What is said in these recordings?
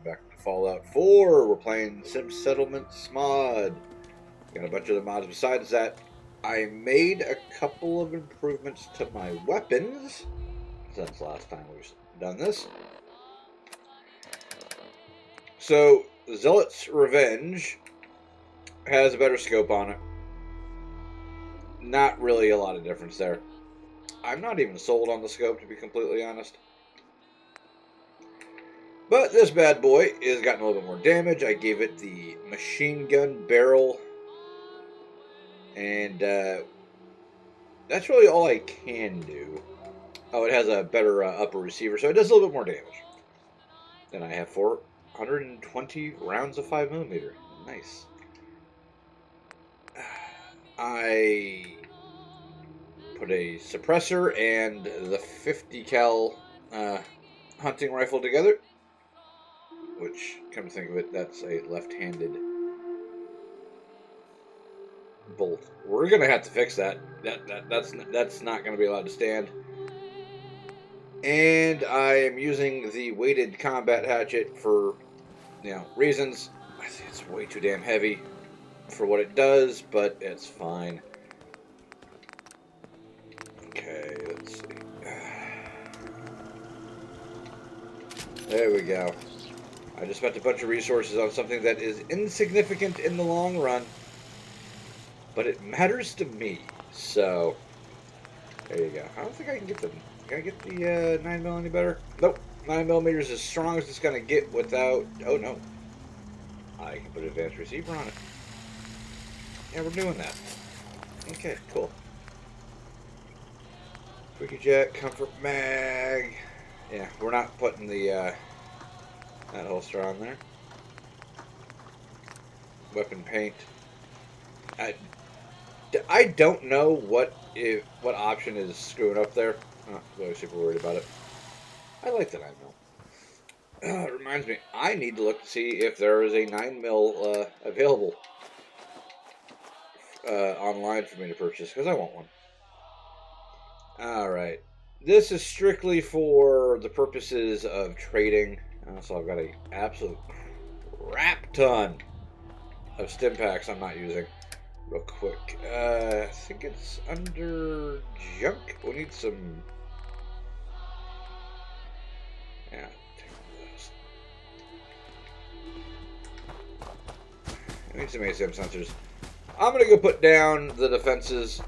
back to Fallout 4. We're playing Sim Settlements mod. Got a bunch of the mods besides that. I made a couple of improvements to my weapons since last time we've done this. So, Zealot's Revenge has a better scope on it. Not really a lot of difference there. I'm not even sold on the scope, to be completely honest. But this bad boy has gotten a little bit more damage. I gave it the machine gun barrel. And that's really all I can do. Oh, it has a better upper receiver, so it does a little bit more damage. Then I have 420 rounds of 5mm. Nice. I put a suppressor and the 50 cal hunting rifle together. Which, come to think of it, that's a left-handed bolt. We're gonna have to fix that. That's not gonna be allowed to stand. And I am using the weighted combat hatchet for, reasons. I think it's way too damn heavy for what it does, but it's fine. Okay, let's see. There we go. I just spent a bunch of resources on something that is insignificant in the long run, but it matters to me. So, there you go. I don't think I can get the... Can I get the 9mm any better? Nope. 9mm is as strong as it's going to get without... Oh, no. I can put an advanced receiver on it. Yeah, we're doing that. Okay, cool. Quickie Jet, Comfort Mag. Yeah, we're not putting the that holster on there. Weapon paint. I don't know what option is screwing up there. I'm not really super worried about it. I like the 9mm. It reminds me, I need to look to see if there is a 9mm available online for me to purchase, because I want one. Alright. This is strictly for the purposes of trading. So I've got an absolute crap ton of stim packs I'm not using. Real quick. I think it's under junk. We need some... Yeah, take those. I need some ACM sensors. I'm going to go put down the defenses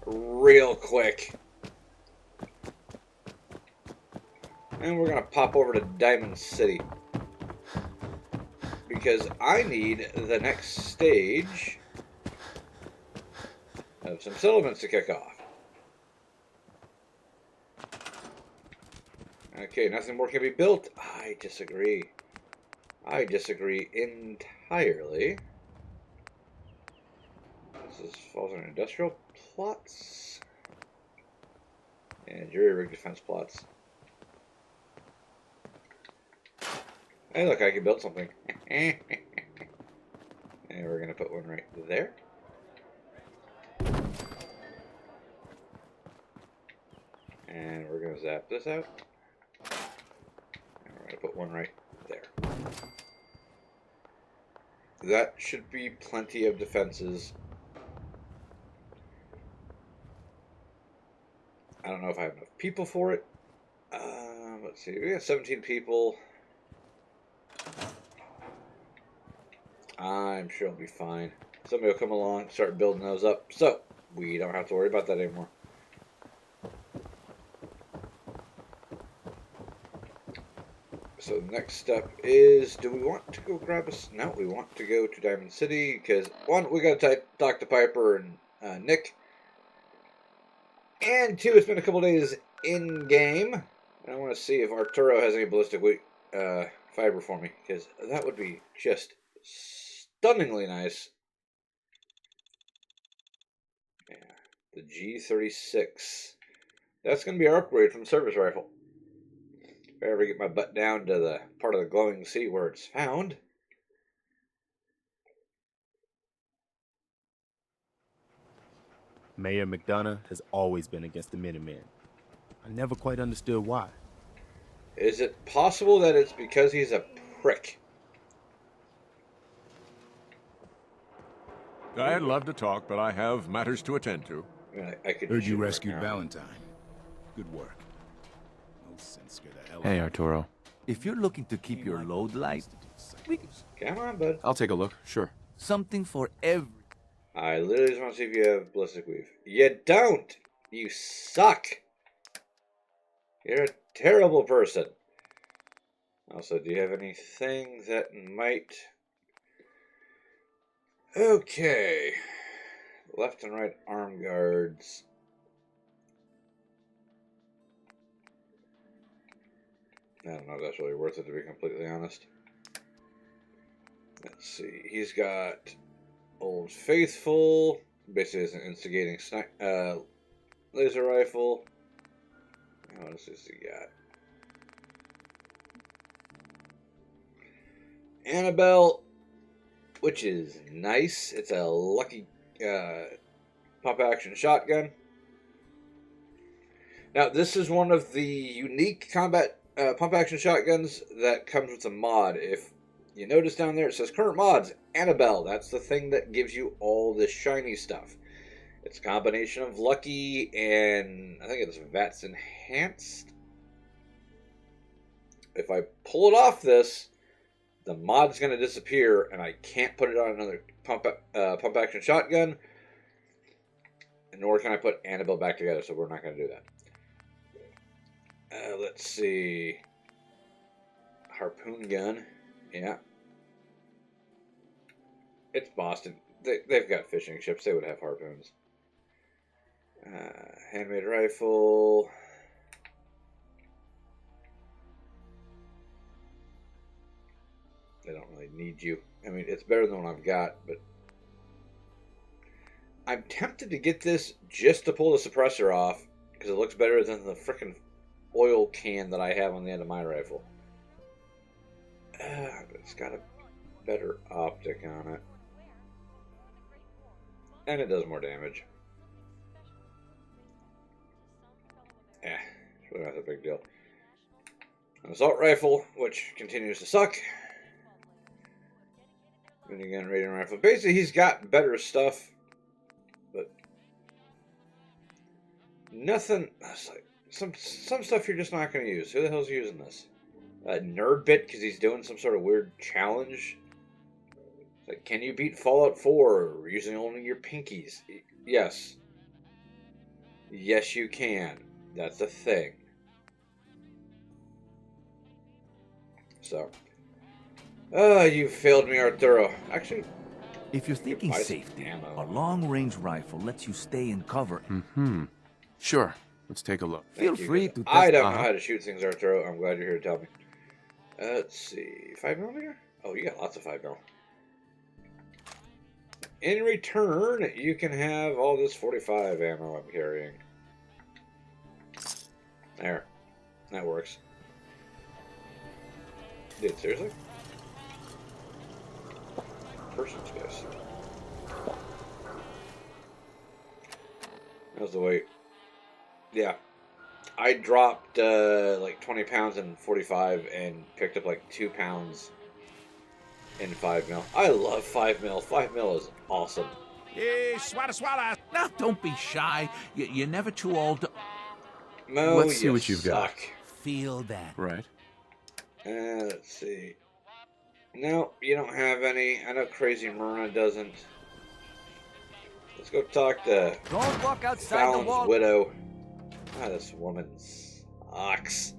real quick. And we're going to pop over to Diamond City. Because I need the next stage of some settlements to kick off. Okay, nothing more can be built. I disagree. I disagree entirely. This falls under industrial plots. And jury-rig defense plots. Hey, look, I can build something. And we're going to put one right there. And we're going to zap this out. And we're going to put one right there. That should be plenty of defenses. I don't know if I have enough people for it. Let's see, we got 17 people. I'm sure it'll be fine. Somebody will come along and start building those up, so we don't have to worry about that anymore. So the next step is, do we want to go grab us? No, we want to go to Diamond City, because one, we got to talk to Piper and Nick. And two, it's been a couple days in-game, and I want to see if Arturo has any ballistic fiber for me, because that would be just stunningly nice. Yeah, the G36. That's going to be our upgrade from the service rifle. If I ever get my butt down to the part of the glowing sea where it's found. Mayor McDonough has always been against the Minutemen. I never quite understood why. Is it possible that it's because he's a prick? I'd love to talk, but I have matters to attend to. I could Heard shoot you him right rescued now. Valentine. Good work. No sense scared the hell Hey, out Arturo. If you're looking to keep your load light, we can Come on, bud. I'll take a look, sure. something for every. I literally just want to see if you have ballistic weave. You don't. You suck. You're a terrible person. Also, do you have anything that might... Okay. Left and right arm guards. I don't know if that's really worth it, to be completely honest. Let's see. He's got Old Faithful. Basically, is an instigating laser rifle. What else has he got? Annabelle, which is nice. It's a lucky pump action shotgun. Now, this is one of the unique combat pump action shotguns that comes with a mod. If you notice down there, it says current mods, Annabelle. That's the thing that gives you all this shiny stuff. It's a combination of lucky and I think it's VATS enhanced. If I pull it off this, the mod's going to disappear, and I can't put it on another pump action shotgun, nor can I put Annabelle back together, so we're not going to do that. Let's see. Harpoon gun. Yeah. It's Boston. They've got fishing ships. They would have harpoons. Handmade rifle. They don't really need you. I mean, it's better than what I've got, but I'm tempted to get this just to pull the suppressor off because it looks better than the frickin' oil can that I have on the end of my rifle. It's got a better optic on it. And it does more damage. It's really not a big deal. An assault rifle, which continues to suck. Minigun, rating rifle. Basically, he's got better stuff, but nothing. It's like some stuff you're just not going to use. Who the hell's using this? Nerd Bit, because he's doing some sort of weird challenge. It's like, can you beat Fallout 4 using only your pinkies? Yes. Yes, you can. That's a thing. So. You failed me, Arturo. Actually, If you're thinking buy some safety, ammo. a long-range rifle lets you stay in cover. Sure, let's take a look. Feel Thank you, free 'cause to test. I don't know how to shoot things, Arturo. I'm glad you're here to tell me. Let's see. 5mm? Oh, you got lots of 5mm. In return, you can have all this 45 ammo I'm carrying. There. That works. Dude, seriously? Person space. How's the weight? Yeah. I dropped like 20 pounds in 45 and picked up like 2 pounds in 5mm. I love 5mm. 5mm is awesome. Hey, swalla. Now, don't be shy. You're never too old to Mo, Let's see you what you've got. suck. feel that. Right. Let's see. No, you don't have any. I know Crazy Myrna doesn't. Let's go talk to Don't walk outside the Fallon's wall. widow. This woman sucks.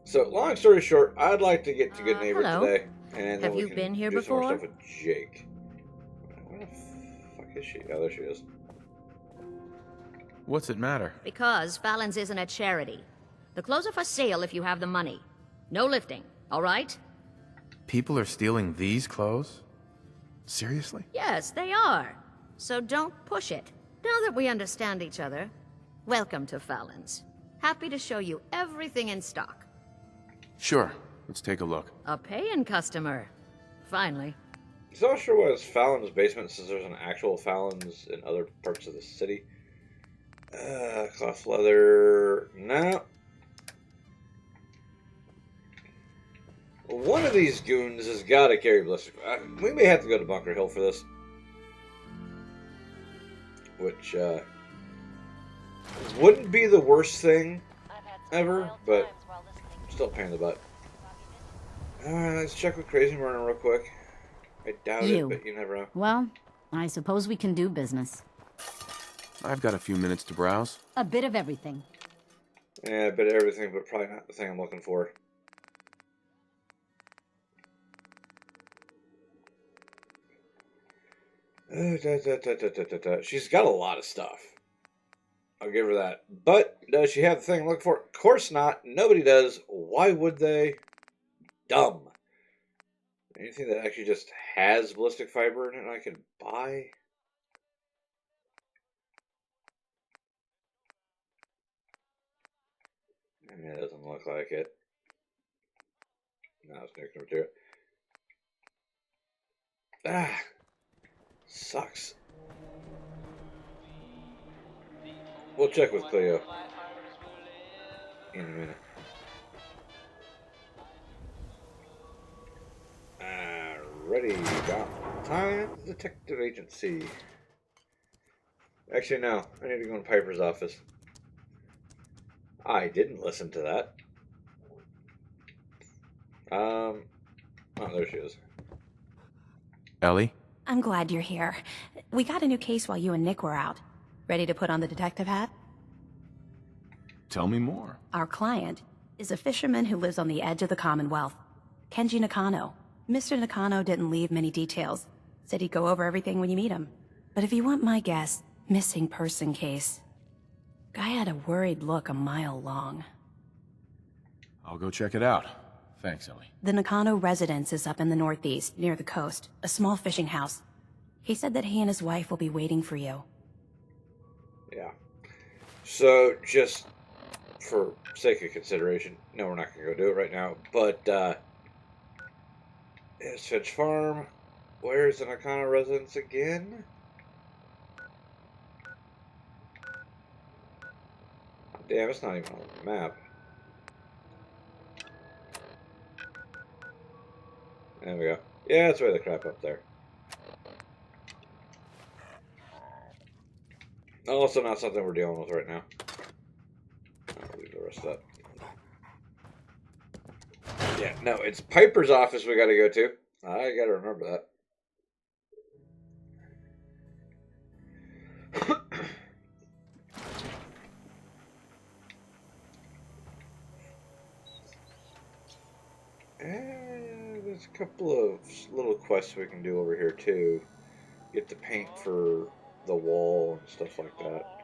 So, long story short, I'd like to get to Good Neighbor hello. today. And then Have we you can been here do some more before? stuff with Jake. Where the fuck is she? Oh, there she is. What's it matter? Because Fallon's isn't a charity. The clothes are for sale if you have the money. No lifting, all right? People are stealing these clothes? Seriously? Yes, they are. So don't push it. Now that we understand each other, welcome to Fallon's. Happy to show you everything in stock. Sure, let's take a look. A paying customer. Finally. So I'm not sure what is Fallon's basement since there's an actual Fallon's in other parts of the city. Cloth leather. No. One of these goons has got to carry ballistic. We may have to go to Bunker Hill for this. Which, wouldn't be the worst thing ever, but still a pain in the butt. Let's check with Crazy Murder real quick. I doubt it, but you never know. Well, I suppose we can do business. I've got a few minutes to browse. A bit of everything. Yeah, a bit of everything, but probably not the thing I'm looking for. She's got a lot of stuff. I'll give her that. But does she have the thing I'm looking for? Of course not. Nobody does. Why would they? Dumb. Anything that actually just has ballistic fiber in it I can buy? It doesn't look like it. No, it's nuclear material. Ah! Sucks. We'll check with Cleo in a minute. Ready, got time, detective agency. Actually, no. I need to go in Piper's office. I didn't listen to that. Oh, there she is. Ellie? I'm glad you're here. We got a new case while you and Nick were out. Ready to put on the detective hat? Tell me more. Our client is a fisherman who lives on the edge of the Commonwealth. Kenji Nakano. Mr. Nakano didn't leave many details. Said he'd go over everything when you meet him. But if you want my guess, missing person case. Guy had a worried look a mile long. I'll go check it out. Thanks, Ellie. The Nakano residence is up in the northeast, near the coast. A small fishing house. He said that he and his wife will be waiting for you. Yeah. So, just for sake of consideration, no, we're not going to go do it right now, but, it's Finch Farm. Where's the Nakano residence again? Damn, it's not even on the map. There we go. Yeah, it's way the crap up there. Also not something we're dealing with right now. I'll leave the rest of that. Yeah, no, it's Piper's office we gotta go to. I gotta remember that. And there's a couple of little quests we can do over here too. Get the paint for the wall and stuff like that.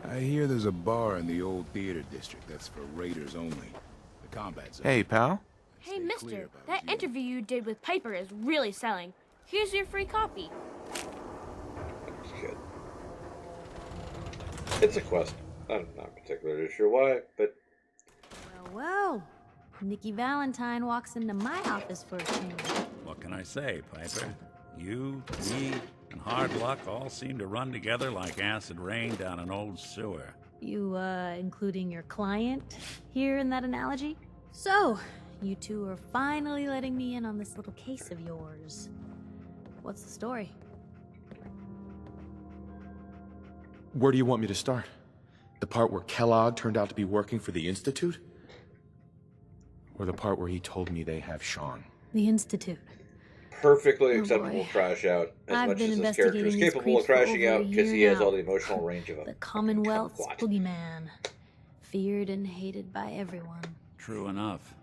I hear there's a bar in the old theater district that's for raiders only. The combat zone. Hey, pal. Stay Hey, clear mister, if I was that you. interview you did with Piper is really selling. Here's your free copy. That's good. It's a quest. I'm not particularly sure why, but Well, Nikki Valentine walks into my office for a change. What can I say, Piper? You, me, and hard luck all seem to run together like acid rain down an old sewer. You, including your client here in that analogy? So, you two are finally letting me in on this little case of yours. What's the story? Where do you want me to start? The part where Kellogg turned out to be working for the Institute? Or the part where he told me they have Sean? The Institute. perfectly Oh, acceptable boy. crash out as I've much been as this character is investigating these capable of creeps for crashing over a out because year he has now. all the emotional range of a The Commonwealth's kumquat. boogeyman. Feared and hated by everyone. True enough.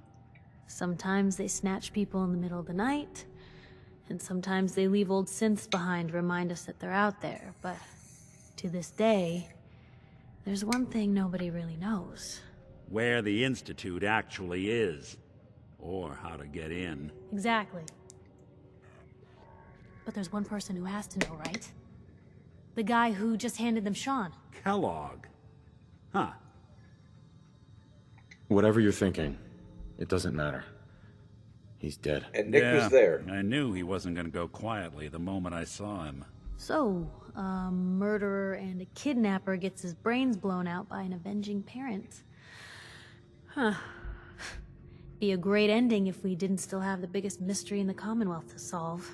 Sometimes they snatch people in the middle of the night, and sometimes they leave old synths behind to remind us that they're out there. But to this day, there's one thing nobody really knows. Where the Institute actually is. Or how to get in. Exactly. But there's one person who has to know, right? The guy who just handed them Sean. Kellogg. Huh. Whatever you're thinking, it doesn't matter. He's dead. And Nick Yeah, was there. I knew he wasn't going to go quietly the moment I saw him. So, A murderer and a kidnapper gets his brains blown out by an avenging parent. Huh. Be a great ending if we didn't still have the biggest mystery in the Commonwealth to solve.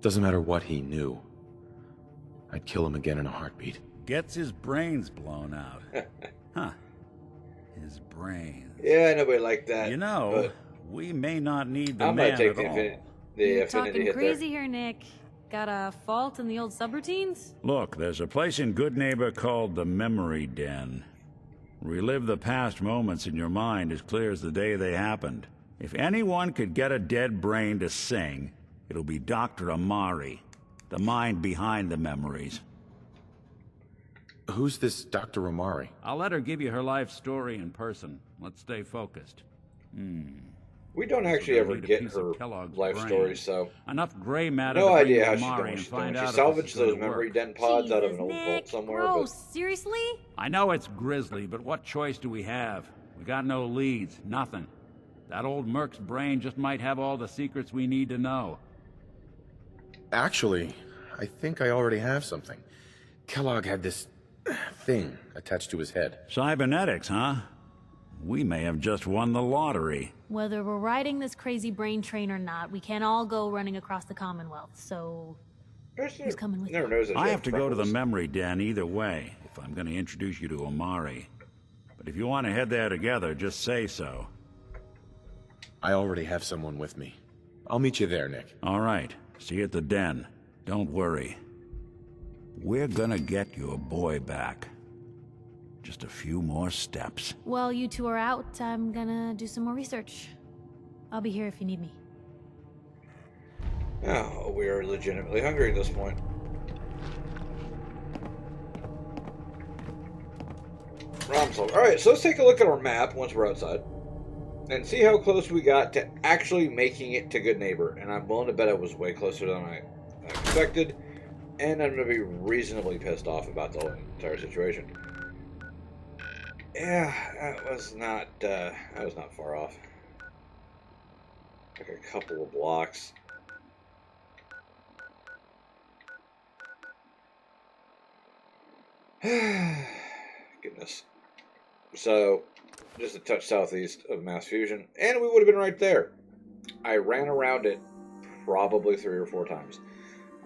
Doesn't matter what he knew. I'd kill him again in a heartbeat. Gets his brains blown out. Huh. His brains. Yeah, nobody liked that. You know, but we may not need the I'm gonna man take at the, all. the You're affinity talking hit crazy here, Nick. Got a fault in the old subroutines? Look, there's a place in Good Neighbor called the Memory Den. Relive the past moments in your mind as clear as the day they happened. If anyone could get a dead brain to sing, it'll be Dr. Amari, the mind behind the memories. Who's this Dr. Amari? I'll let her give you her life story in person. Let's stay focused. We don't actually ever get her life story, so Enough gray matter no to bring idea how you she's Amari doing. and She's doing. find She out if salvaged this is gonna those memory work. den pods out of an Jesus, old vault Nick, somewhere, gross. Seriously? I know it's grisly, but what choice do we have? We got no leads, nothing. That old Merc's brain just might have all the secrets we need to know. Actually, I think I already have something. Kellogg had this thing attached to his head. Cybernetics, huh? We may have just won the lottery. Whether we're riding this crazy brain train or not, we can't all go running across the Commonwealth, so... Who's coming with Never you? knows that I she have to go to the freckles. memory den either way, if I'm going to introduce you to Amari. But if you want to head there together, just say so. I already have someone with me. I'll meet you there, Nick. All right. See you at the den. Don't worry. We're gonna get your boy back. Just a few more steps. While you two are out, I'm gonna do some more research. I'll be here if you need me. Oh, we are legitimately hungry at this point. Problem solved. Alright, so let's take a look at our map once we're outside. And see how close we got to actually making it to Good Neighbor. And I'm willing to bet I was way closer than I expected. And I'm going to be reasonably pissed off about the whole entire situation. Yeah, that was not far off. Like a couple of blocks. Goodness. So, just a touch southeast of Mass Fusion, and we would have been right there. I ran around it probably 3 or 4 times.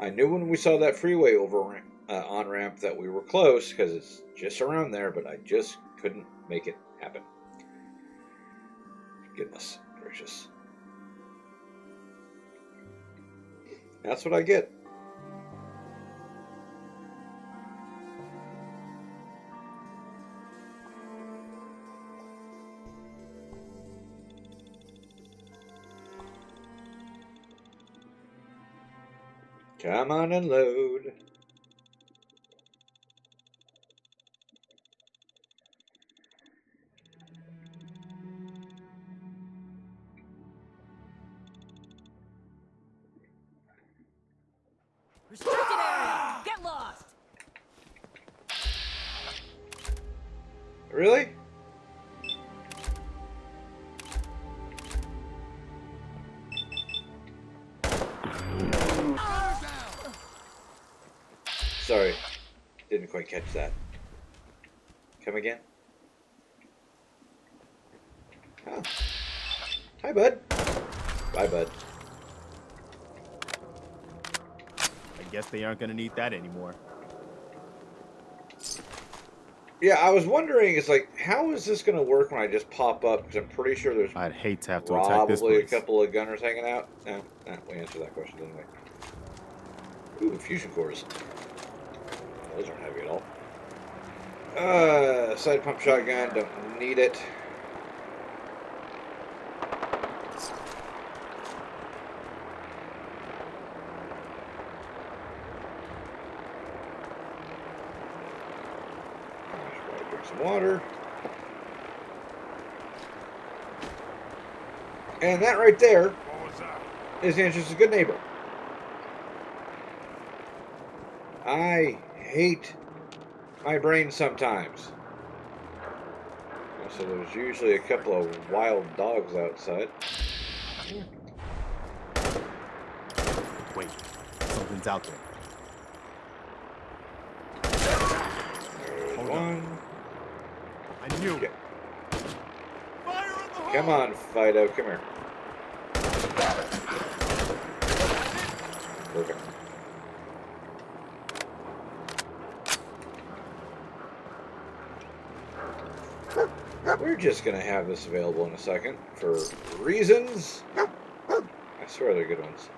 I knew when we saw that freeway over on-ramp that we were close, because it's just around there, but I just couldn't make it happen. Goodness gracious. That's what I get. Come on and load. Restricted area! Get lost! Really? Sorry, didn't quite catch that. Come again? Oh. Hi, bud. Bye, bud. I guess they aren't gonna need that anymore. Yeah, I was wondering, it's like, how is this going to work when I just pop up? Because I'm pretty sure there's I'd hate to have to attack this probably a place. couple of gunners hanging out. No, we answered that question, didn't we? Ooh, fusion cores. Those aren't heavy at all. Side pump shotgun, don't need it. Drink some water. And that right there is the entrance to Good Neighbor. I hate my brain sometimes. So there's usually a couple of wild dogs outside. Nothing's out there. Hold One. I knew it. Come on, Fido. Come here. Perfect. We're just going to have this available in a second for reasons. I swear they're good ones.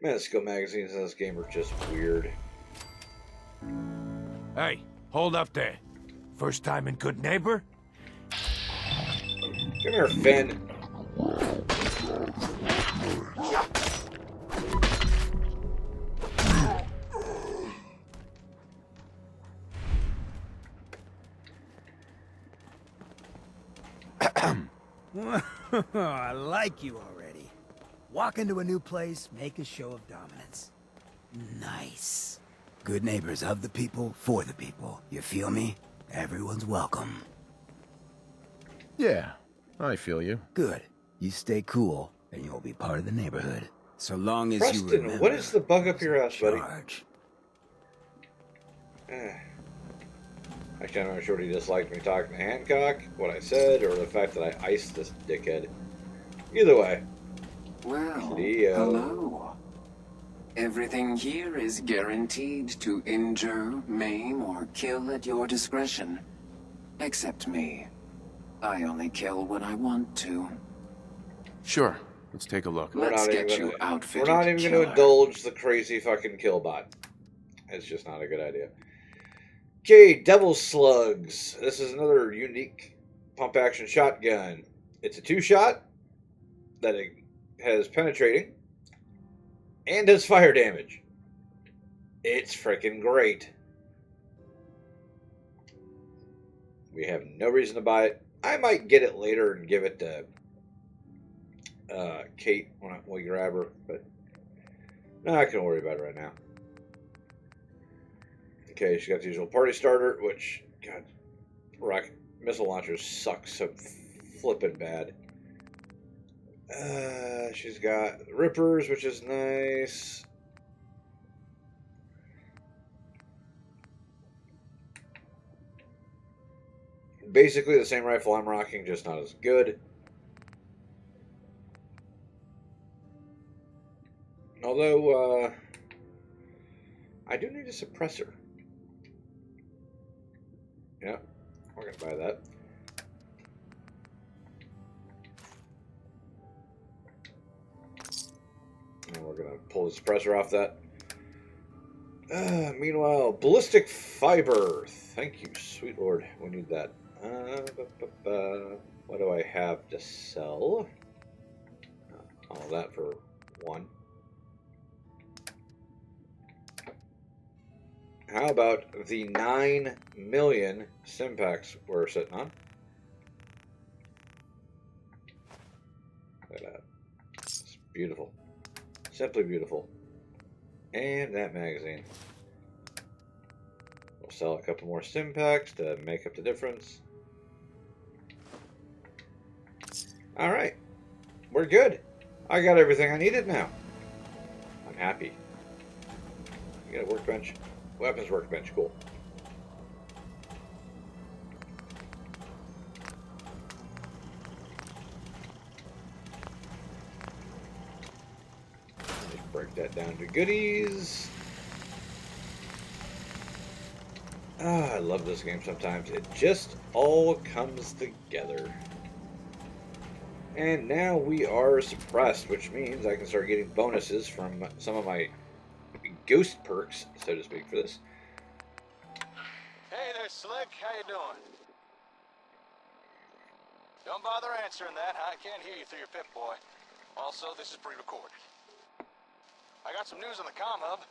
Man, skill magazines in this game are just weird. Hey, hold up there. First time in Good Neighbor? Come here, Finn. I like you already. Walk into a new place, make a show of dominance. Nice. Good neighbors of the people, for the people. You feel me? Everyone's welcome. Yeah, I feel you. Good. You stay cool, and you'll be part of the neighborhood. So long as you Preston, remember... what is the bug up your ass, buddy? I can't remember sure he disliked me talking to Hancock, what I said, or the fact that I iced this dickhead. Either way. Well, Leo. hello. Everything here is guaranteed to injure, maim, or kill at your discretion. Except me. I only kill when I want to. Sure, let's take a look. Let's get you outfitted. We're not even going to indulge the crazy fucking killbot. It's just not a good idea. Okay, Devil Slugs. This is another unique pump-action shotgun. It's a two-shot that it has penetrating and does fire damage. It's freaking great. We have no reason to buy it. I might get it later and give it to Kate when we grab her, but no, I can worry about it right now. Okay, she's got the usual party starter, which, God, rocket missile launchers suck so flippin' bad. She's got rippers, which is nice. Basically the same rifle I'm rocking, just not as good. Although, I do need a suppressor. Yeah, we're going to buy that. And we're going to pull the suppressor off that. Meanwhile, ballistic fiber. Thank you, sweet lord. We need that. What do I have to sell? All that for one. How about the 9 million Stimpaks we're sitting on? Look at that. It's beautiful. Simply beautiful. And that magazine. We'll sell a couple more Stimpaks to make up the difference. Alright. We're good. I got everything I needed now. I'm happy. You got a workbench? Weapons workbench, cool. Just break that down to goodies. I love this game sometimes. It just all comes together. And now we are suppressed, which means I can start getting bonuses from some of my ghost perks, so to speak, for this. Hey there, Slick. How you doing? Don't bother answering that. I can't hear you through your Pip-Boy. Also, this is pre-recorded. I got some news on the comm hub.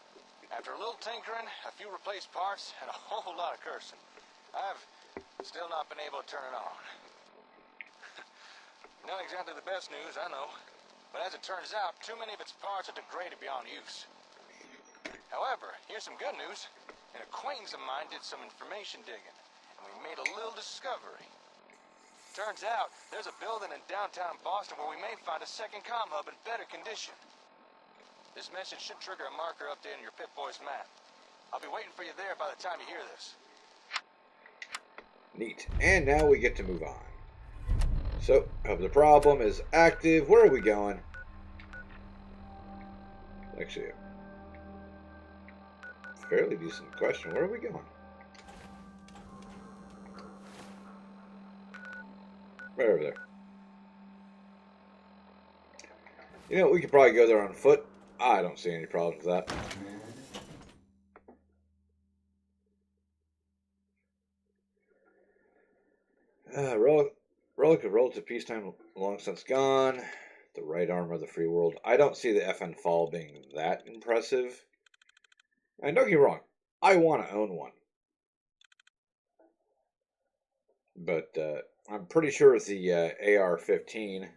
After a little tinkering, a few replaced parts, and a whole lot of cursing, I've still not been able to turn it on. Not exactly the best news, I know. But as it turns out, too many of its parts are degraded beyond use. However, here's some good news. An acquaintance of mine did some information digging, and we made a little discovery. Turns out, there's a building in downtown Boston where we may find a second comm hub in better condition. This message should trigger a marker update on your Pip-Boy's map. I'll be waiting for you there by the time you hear this. Neat. And now we get to move on. So, the problem is active. Where are we going? Actually, a fairly decent question. Where are we going? Right over there. You know, we could probably go there on foot. I don't see any problems with that. Relic of relative peacetime long since gone. The right arm of the free world. I don't see the FN Fall being that impressive. And don't get me wrong, I want to own one. But I'm pretty sure the AR-15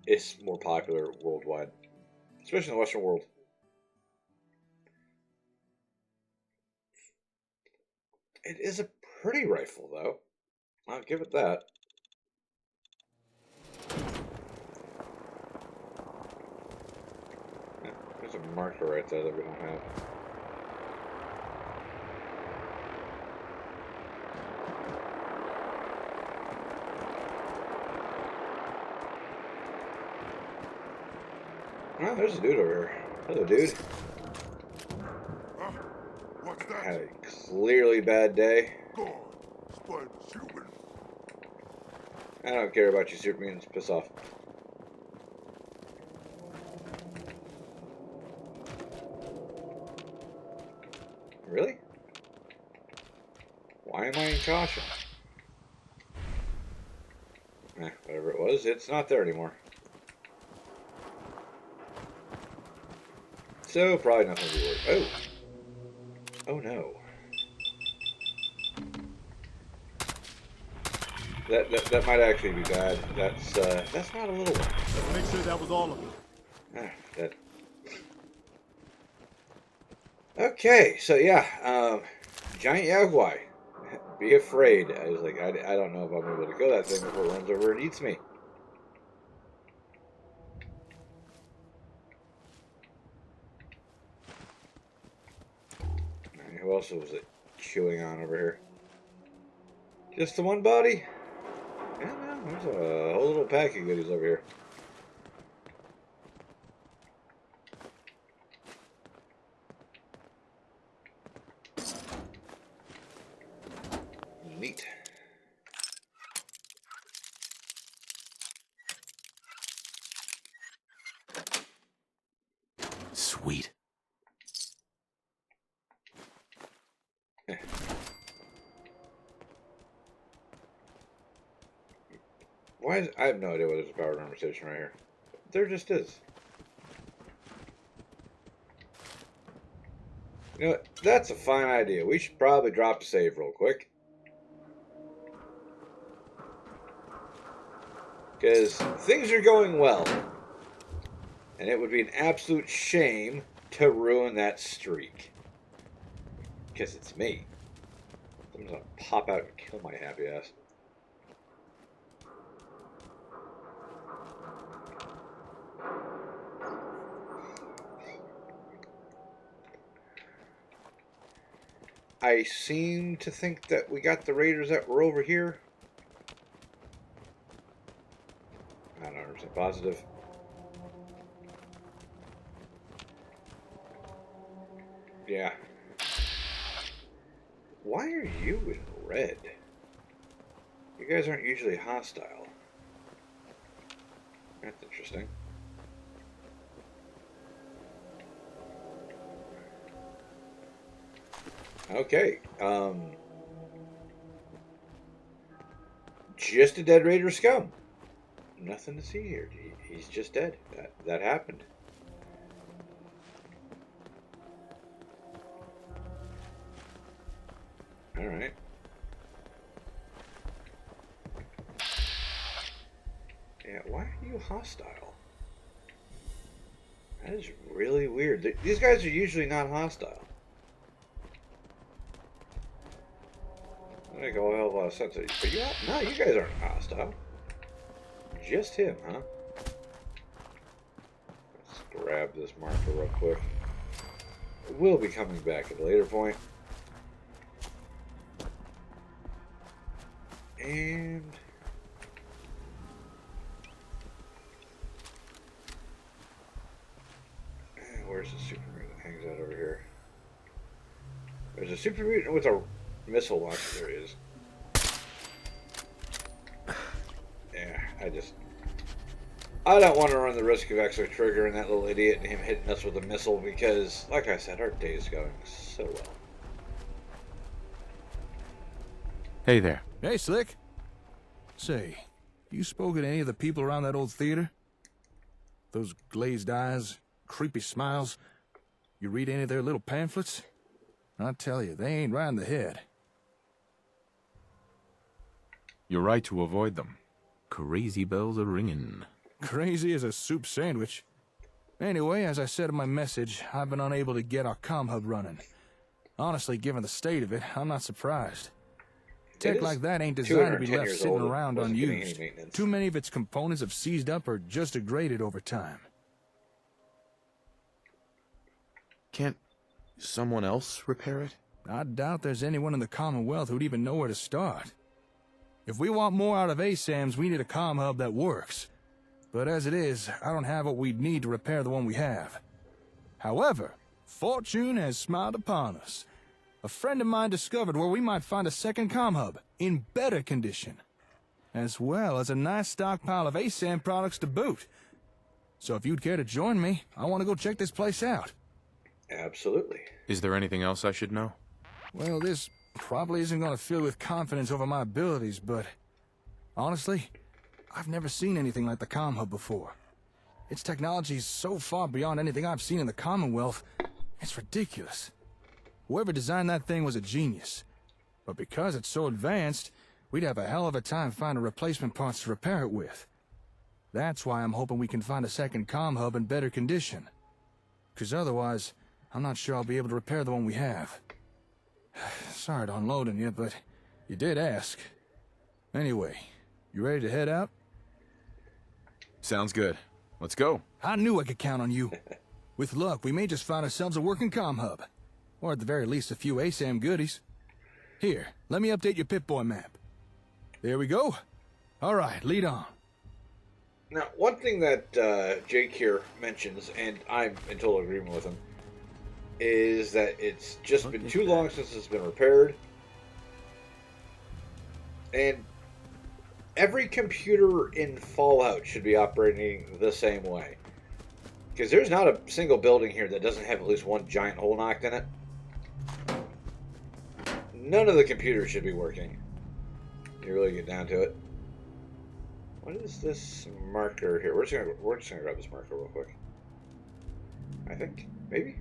is more popular worldwide, especially in the Western world. It is a pretty rifle, though. I'll give it that. Yeah, there's a marker right there that we don't have. Oh, there's a dude over here. Hello, dude. What's that? Had a clearly bad day. I don't care about you, super mutants. Piss off. Really? Why am I in caution? Whatever it was, it's not there anymore. So, probably nothing to worry. Oh. Oh no. That might actually be bad. That's not a little one. Let's make sure that was all of it. That. Okay, so yeah, giant Yaguai. Be afraid. I was like, I don't know if I'm able to kill that thing before it runs over and eats me. Who else was it chewing on over here? Just the one body? Yeah, no, there's a whole little pack of goodies over here. Neat. Sweet. Why is, I have no idea why there's a powered armor station right here. There just is. You know what? That's a fine idea. We should probably drop a save real quick. Because things are going well. And it would be an absolute shame to ruin that streak. Because it's me. I'm going to pop out and kill my happy ass. I seem to think that we got the raiders that were over here. I'm not 100% positive. Yeah. Why are you in red? You guys aren't usually hostile. That's interesting. Okay. Just a dead Raider scum. Nothing to see here. He's just dead. That happened. All right. you hostile? That is really weird. These guys are usually not hostile. That make a hell of a lot of sense. But you, no, you guys aren't hostile. Just him, huh? Let's grab this marker real quick. We'll be coming back at a later point. And where's the super mutant that hangs out over here? There's a super mutant with a missile launcher. There he is. Yeah, I don't want to run the risk of actually triggering that little idiot and him hitting us with a missile because, like I said, our day is going so well. Hey there. Hey, Slick. Say, you spoken to any of the people around that old theater? Those glazed eyes, creepy smiles. You read any of their little pamphlets? I tell you, they ain't right in the head. You're right to avoid them. Crazy bells are ringing. Crazy as a soup sandwich. Anyway, as I said in my message, I've been unable to get our comm hub running. Honestly, given the state of it, I'm not surprised. Tech like that ain't designed to be left sitting around unused. Too many of its components have seized up or just degraded over time. Can't someone else repair it? I doubt there's anyone in the Commonwealth who'd even know where to start. If we want more out of ASAMs, we need a comm hub that works. But as it is, I don't have what we'd need to repair the one we have. However, fortune has smiled upon us. A friend of mine discovered where we might find a second comm hub in better condition, as well as a nice stockpile of ASAM products to boot. So if you'd care to join me, I want to go check this place out. Absolutely. Is there anything else I should know? Well, this probably isn't going to fill with confidence over my abilities, but honestly, I've never seen anything like the comm hub before. Its technology is so far beyond anything I've seen in the Commonwealth, it's ridiculous. Whoever designed that thing was a genius. But because it's so advanced, we'd have a hell of a time finding replacement parts to repair it with. That's why I'm hoping we can find a second comm hub in better condition. 'Cause otherwise, I'm not sure I'll be able to repair the one we have. Sorry to unload on you, but you did ask. Anyway, you ready to head out? Sounds good. Let's go. I knew I could count on you. With luck, we may just find ourselves a working comm hub. Or at the very least, a few ASAM goodies. Here, let me update your Pip-Boy map. There we go. All right, lead on. Now, one thing that Jake here mentions, and I'm in total agreement with him, is that it's just been too long since it's been repaired. And every computer in Fallout should be operating the same way. Because there's not a single building here that doesn't have at least one giant hole knocked in it. None of the computers should be working. You really get down to it. What is this marker here? We're just gonna grab this marker real quick. I think, maybe.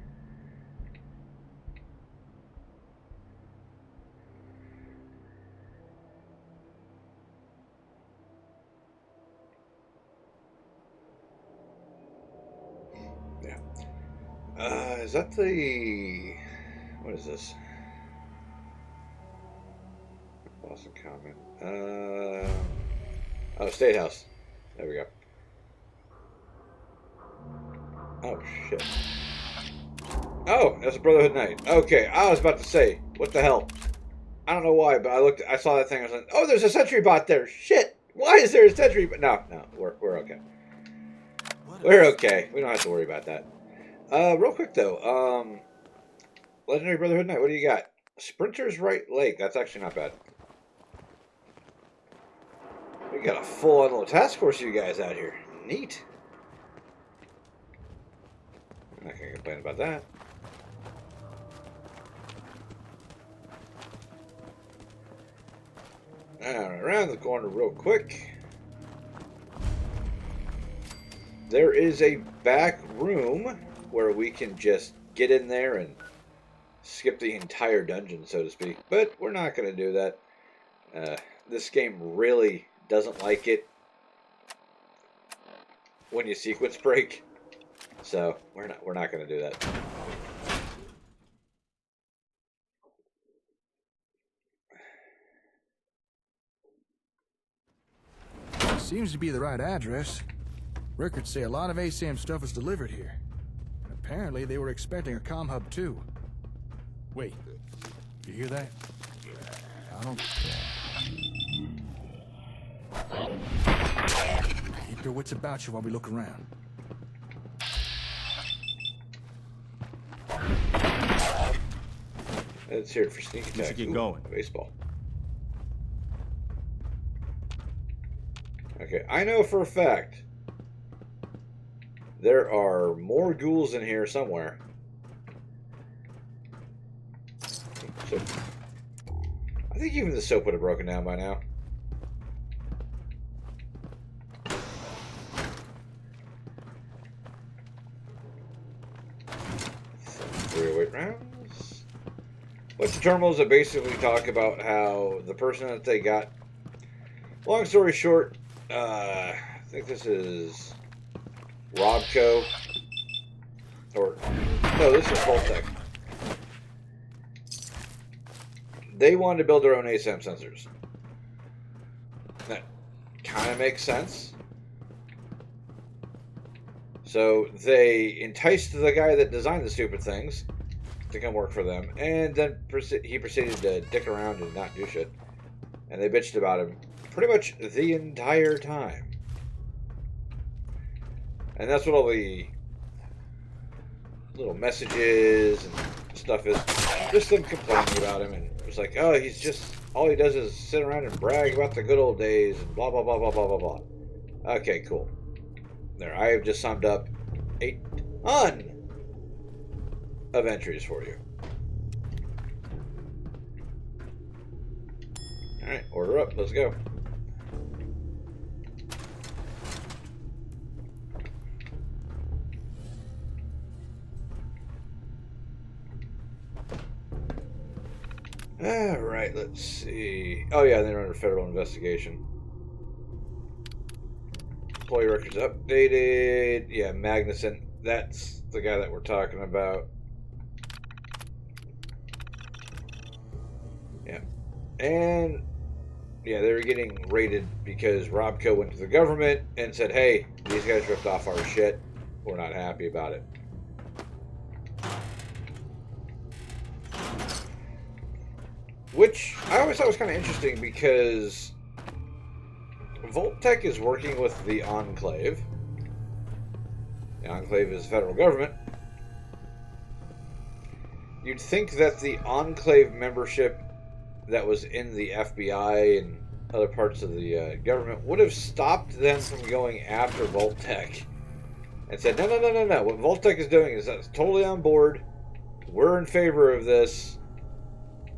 Yeah. Is that the... What is this? Boston Common. Oh, State House. There we go. Oh, shit. Oh, that's a Brotherhood Night. Okay, I was about to say, what the hell? I don't know why, but I saw that thing, I was like, oh, there's a sentry bot there. Shit! Why is there a sentry bot? No, we're okay. We're okay. We don't have to worry about that. Real quick, though. Legendary Brotherhood Night, what do you got? Sprinter's Right Leg. That's actually not bad. We got a full-on little task force of you guys out here. Neat. I'm not going to complain about that. Alright, around the corner real quick. There is a back room where we can just get in there and skip the entire dungeon, so to speak. But we're not going to do that. This game really doesn't like it when you sequence break. So we're not going to do that. Seems to be the right address. Records say a lot of ASAM stuff was delivered here. Apparently, they were expecting a comm hub too. Wait, you hear that? I don't... Keep your wits about you while we look around. Let's hear it for sneak attack. Let's get going. Baseball. Okay, I know for a fact there are more ghouls in here somewhere. So, I think even the soap would have broken down by now. 308 rounds. Bunch of terminals that basically talk about how the person that they got. Long story short, I think this is Robco, or no, this is Vault-Tec. They wanted to build their own ASAM sensors. That kind of makes sense. So they enticed the guy that designed the stupid things to come work for them, and then he proceeded to dick around and not do shit. And they bitched about him pretty much the entire time. And that's what all the little messages and stuff is. Just them complaining about him, and it's like, oh, he's just, all he does is sit around and brag about the good old days and blah, blah, blah, blah, blah, blah, blah. Okay, cool. There, I have just summed up a ton of entries for you. Alright, order up, let's go. Alright, let's see. Oh yeah, they're under federal investigation. Employee records updated. Yeah, Magnuson. That's the guy that we're talking about. Yeah. And yeah, they were getting raided because Robco went to the government and said, hey, these guys ripped off our shit. We're not happy about it. Which I always thought was kind of interesting because Vault-Tec is working with the Enclave. The Enclave is the federal government. You'd think that the Enclave membership that was in the FBI and other parts of the government would have stopped them from going after Vault-Tec and said, no, no, no, no, no. What Vault-Tec is doing is that's totally on board. We're in favor of this.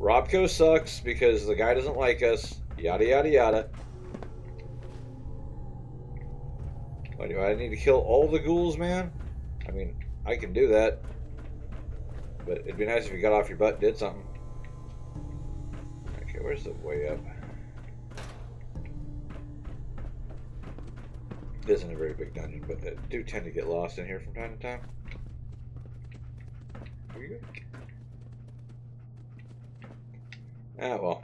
Robco sucks because the guy doesn't like us. Yada, yada, yada. Why do I need to kill all the ghouls, man? I mean, I can do that. But it'd be nice if you got off your butt and did something. Okay, where's the way up? It isn't a very big dungeon, but I do tend to get lost in here from time to time. Are you good? Ah, well.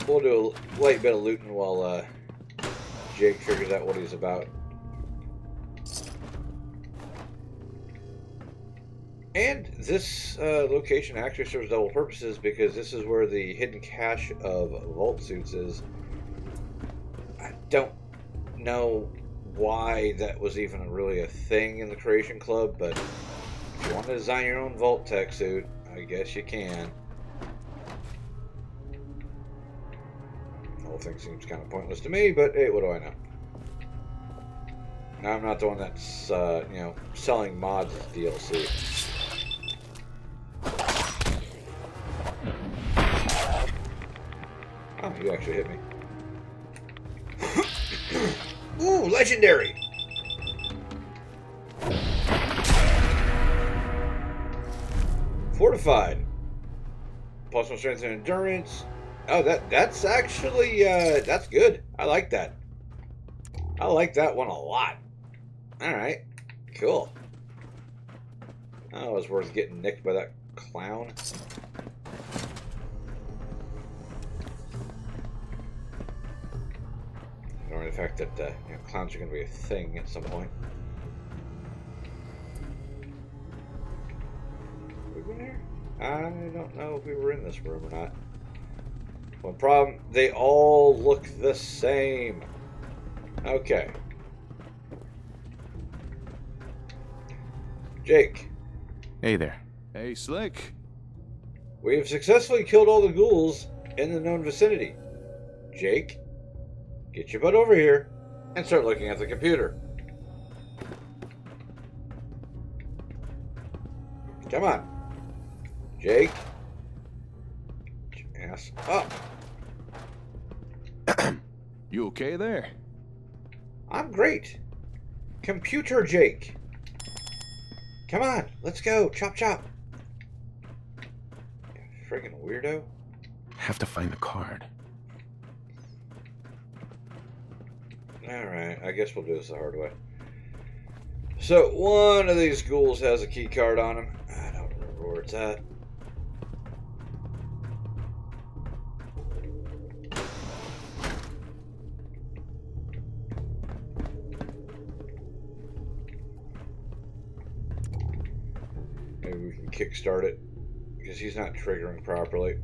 We'll do a light bit of looting while Jake figures out what he's about. And this location actually serves double purposes because this is where the hidden cache of vault suits is. I don't know why that was even really a thing in the Creation Club, but if you want to design your own Vault-Tec suit, I guess you can. The whole thing seems kind of pointless to me, but hey, what do I know? I'm not the one that's, you know, selling mods as DLC. Oh, you actually hit me. Ooh, legendary! Fortified. Plus 1 strength and endurance. Oh, that's actually, that's good. I like that. I like that one a lot. Alright. Cool. Oh, it was worth getting nicked by that clown. Ignoring the fact that you know, clowns are going to be a thing at some point. Were we in here? I don't know if we were in this room or not. One problem, they all look the same. Okay. Jake. Hey there. Hey, Slick. We have successfully killed all the ghouls in the known vicinity. Jake, get your butt over here and start looking at the computer. Come on. Jake. Ass up. You okay there? I'm great. Computer Jake. Come on, let's go. Chop chop. Friggin' weirdo. Have to find the card. Alright, I guess we'll do this the hard way. So, one of these ghouls has a key card on him. I don't remember where it's at. Maybe we can kickstart it because he's not triggering properly.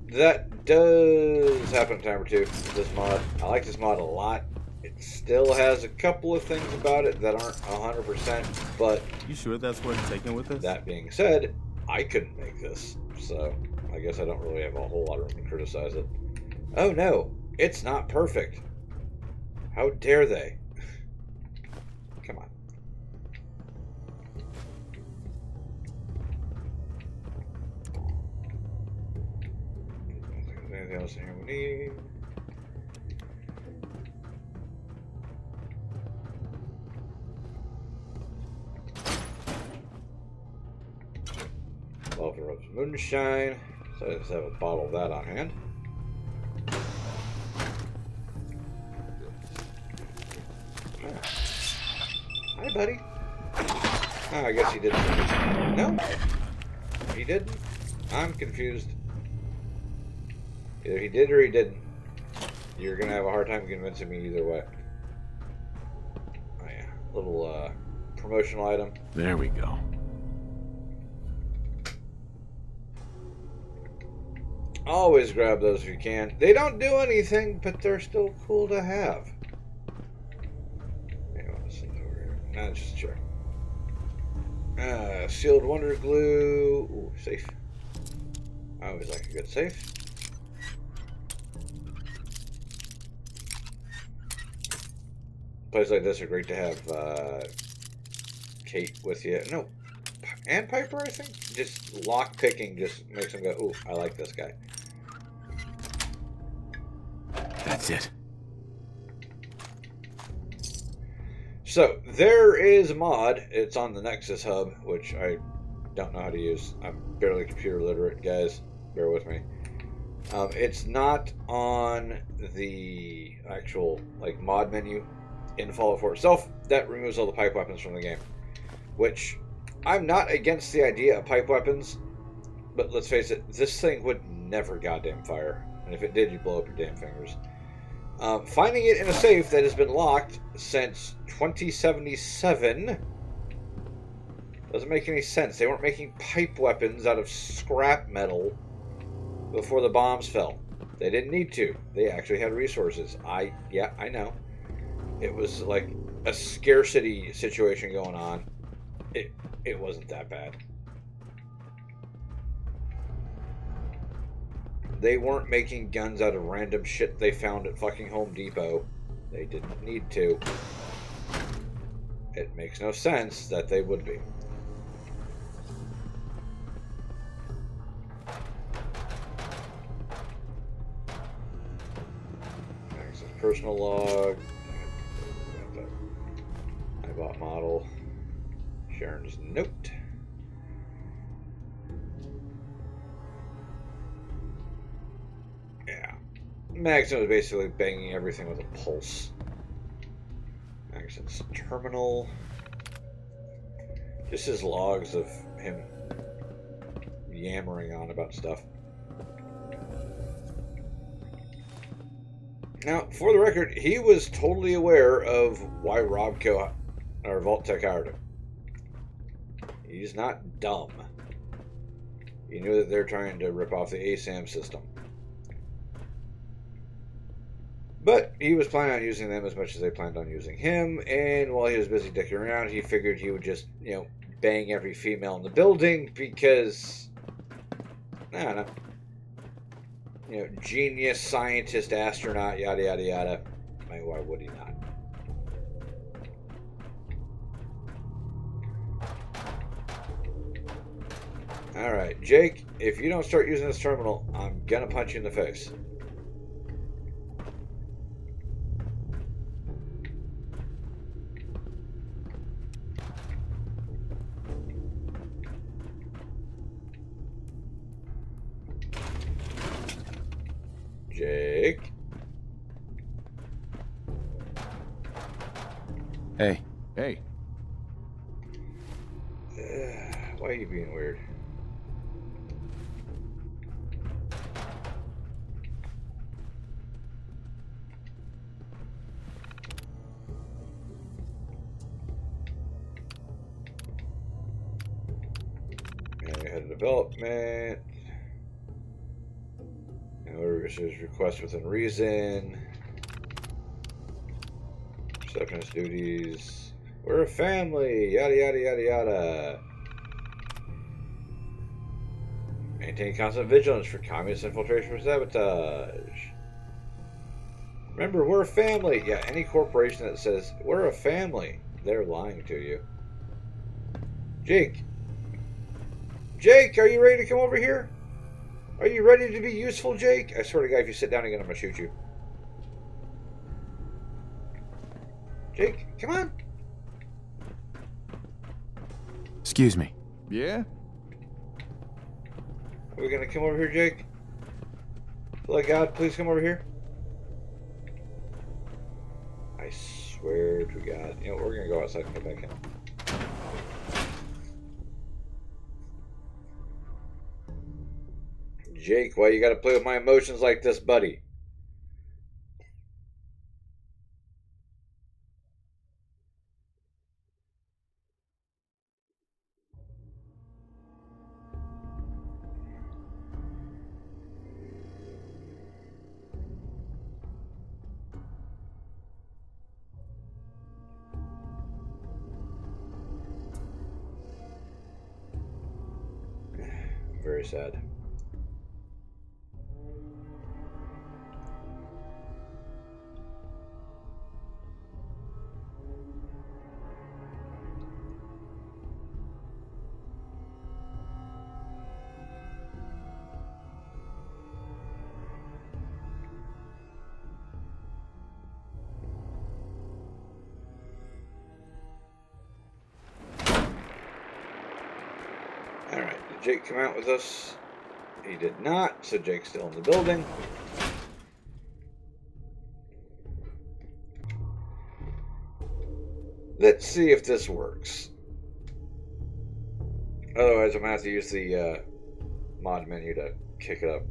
That does happen a time or two with this mod. I like this mod a lot. It still has a couple of things about it that aren't 100%, but... You sure that's worth taking with us? That being said, I couldn't make this, so I guess I don't really have a whole lot of room to criticize it. Oh no, it's not perfect. How dare they? Come on. Anything else in here we need? Lava Rose Moonshine. So I just have a bottle of that on hand. Hi, buddy. Oh, I guess he didn't. No? He didn't? I'm confused. Either he did or he didn't. You're gonna have a hard time convincing me either way. Oh yeah, little promotional item. There we go. Always grab those if you can. They don't do anything, but they're still cool to have. Hang on, this thing's over here. Nah, just check. Sealed Wonder Glue. Ooh, safe. I always like a good safe. Places like this are great to have Kate with you. No, and Piper, I think. Just lock picking just makes them go, ooh, I like this guy. That's it. So, there is a mod. It's on the Nexus Hub, which I don't know how to use. I'm barely computer literate, guys. Bear with me. It's not on the actual like mod menu in Fallout 4 itself. That removes all the pipe weapons from the game. Which, I'm not against the idea of pipe weapons, but let's face it, this thing would never goddamn fire. And if it did, you'd blow up your damn fingers. Finding it in a safe that has been locked since 2077 doesn't make any sense. They weren't making pipe weapons out of scrap metal before the bombs fell. They didn't need to. They actually had resources. Yeah, I know. It was like a scarcity situation going on. It wasn't that bad. They weren't making guns out of random shit they found at fucking Home Depot. They didn't need to. It makes no sense that they would be. Access personal log. I bought model. Sharon's note. Yeah. Maxim was basically banging everything with a pulse. Erickson's terminal. Just his logs of him yammering on about stuff. Now, for the record, he was totally aware of why Robco or Vault-Tec hired him. He's not dumb. He knew that they're trying to rip off the ASAM system. But he was planning on using them as much as they planned on using him, and while he was busy dicking around, he figured he would just, bang every female in the building because, I don't know, genius, scientist, astronaut, yada, yada, yada. I mean, why would he not? Alright, Jake, if you don't start using this terminal, I'm gonna punch you in the face. Jake? Hey. Hey. Why are you being weird? Head of development. His request within reason. Receptionist duties. We're a family. Yada yada yada yada. Maintain constant vigilance for communist infiltration or sabotage. Remember, we're a family. Yeah, any corporation that says we're a family, they're lying to you. Jake. Jake, are you ready to come over here? Are you ready to be useful, Jake? I swear to God, if you sit down again, I'm going to shoot you. Jake, come on. Excuse me. Yeah? Are we going to come over here, Jake? Let God, please come over here. I swear to God. You know, we're going to go outside and come back in. Jake, why you gotta play with my emotions like this, buddy? Very sad. Alright, did Jake come out with us? He did not, so Jake's still in the building. Let's see if this works. Otherwise, I'm going to have to use the mod menu to kick it up.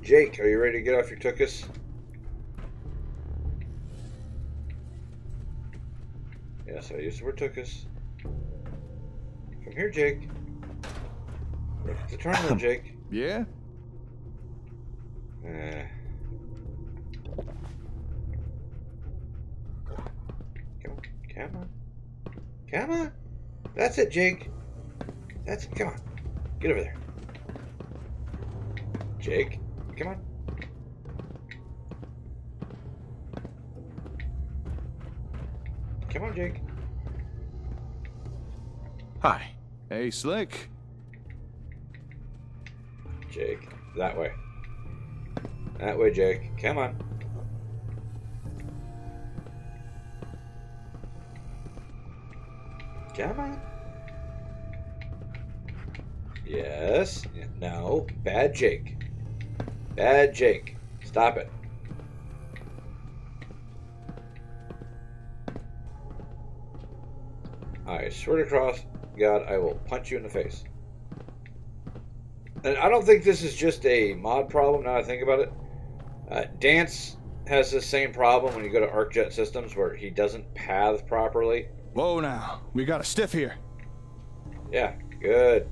Jake, are you ready to get off your tuchus? Yes, I used the word tuchus. Come here, Jake. Look at the terminal, Jake. Yeah? Come on. Come on. That's it, Jake. That's it. Come on. Get over there. Jake, come on. Come on, Jake. Hi. Hey, Slick. Jake, that way. That way, Jake. Come on. Come on. Yes. No. Bad Jake. Bad Jake. Stop it. I swear to cross God, I will punch you in the face. And I don't think this is just a mod problem, now I think about it. Dance has the same problem when you go to ArcJet Systems, where he doesn't path properly. Whoa now, we got a stiff here. Yeah, good.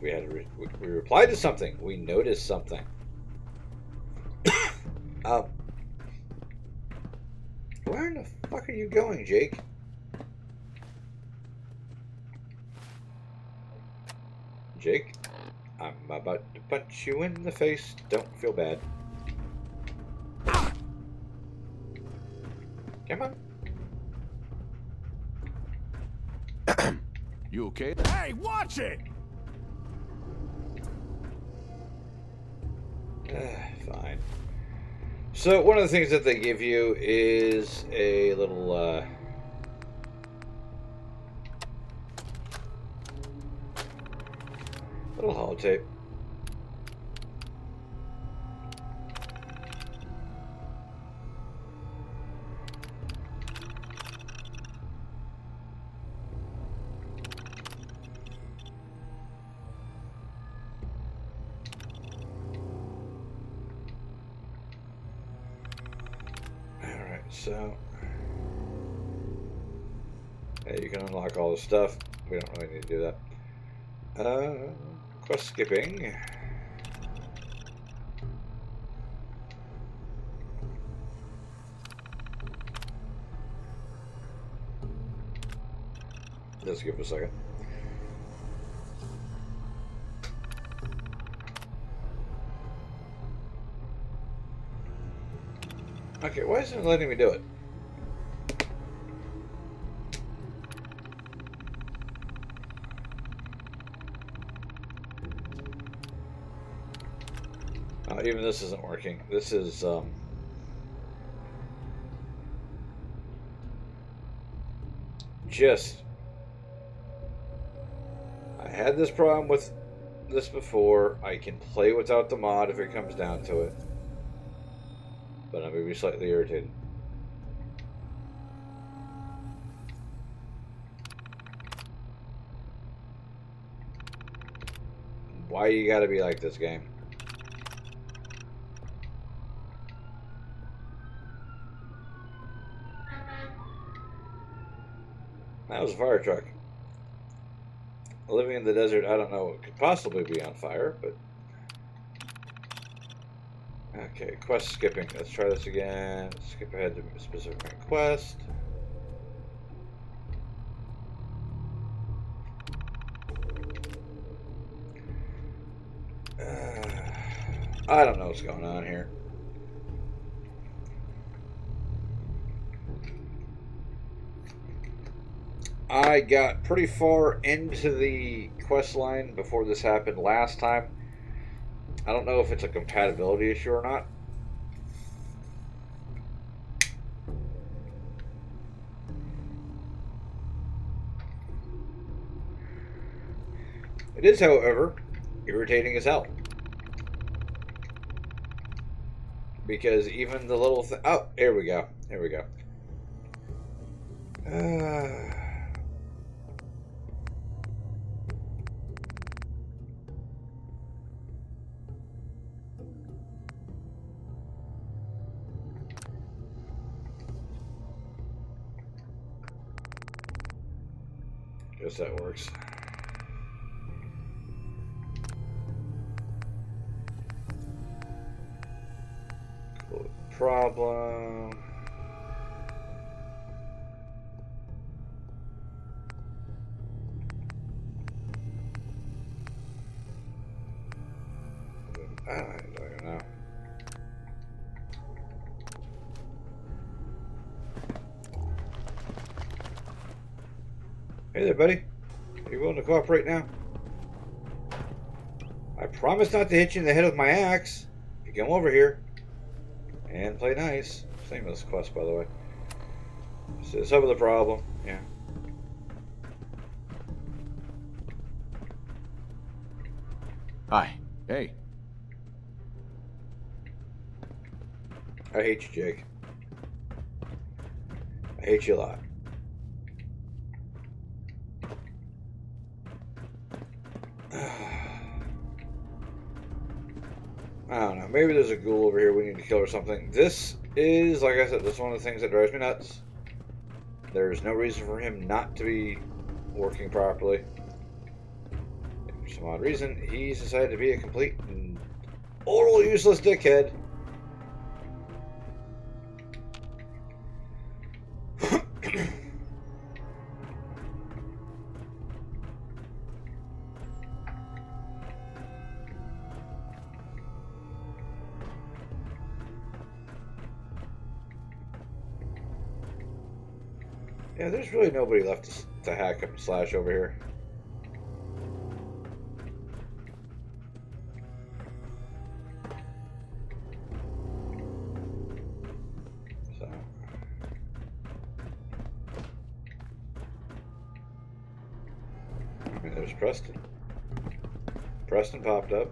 We replied to something. We noticed something. Where in the fuck are you going, Jake? Jake, I'm about to punch you in the face. Don't feel bad. Come on. You okay? Hey, watch it! Fine. So one of the things that they give you is a little little holotape. So, yeah, you can unlock all the stuff. We don't really need to do that. Quest skipping. Just give it a second. Okay, why isn't it letting me do it? Even this isn't working. This is, just... I had this problem with this before. I can play without the mod if it comes down to it. But I'm going to be slightly irritated. Why you gotta be like this, game? That was a fire truck. Living in the desert, I don't know what could possibly be on fire, but... Okay, quest skipping. Let's try this again. Skip ahead to a specific quest. I don't know what's going on here. I got pretty far into the quest line before this happened last time. I don't know if it's a compatibility issue or not. It is, however, irritating as hell. Because even the little thing... Oh, here we go. Here we go. Guess that works. Cool. Problem. I don't know. Hey there, buddy. Are you willing to cooperate now? I promise not to hit you in the head with my axe. If you come over here and play nice. Same as this quest, by the way. So some of the problem, yeah. Hi. Hey. I hate you, Jake. I hate you a lot. I don't know. Maybe there's a ghoul over here we need to kill or something. This is, like I said, this is one of the things that drives me nuts. There's no reason for him not to be working properly. For some odd reason, he's decided to be a complete and total useless dickhead. Yeah, there's really nobody left to hack up and slash over here. So. I mean, there's Preston. Preston popped up.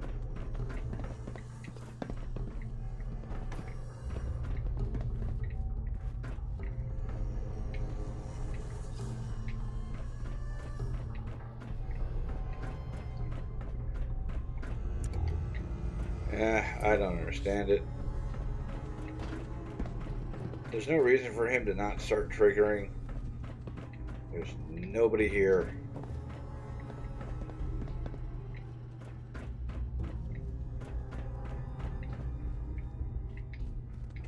I don't understand it. There's no reason for him to not start triggering. There's nobody here.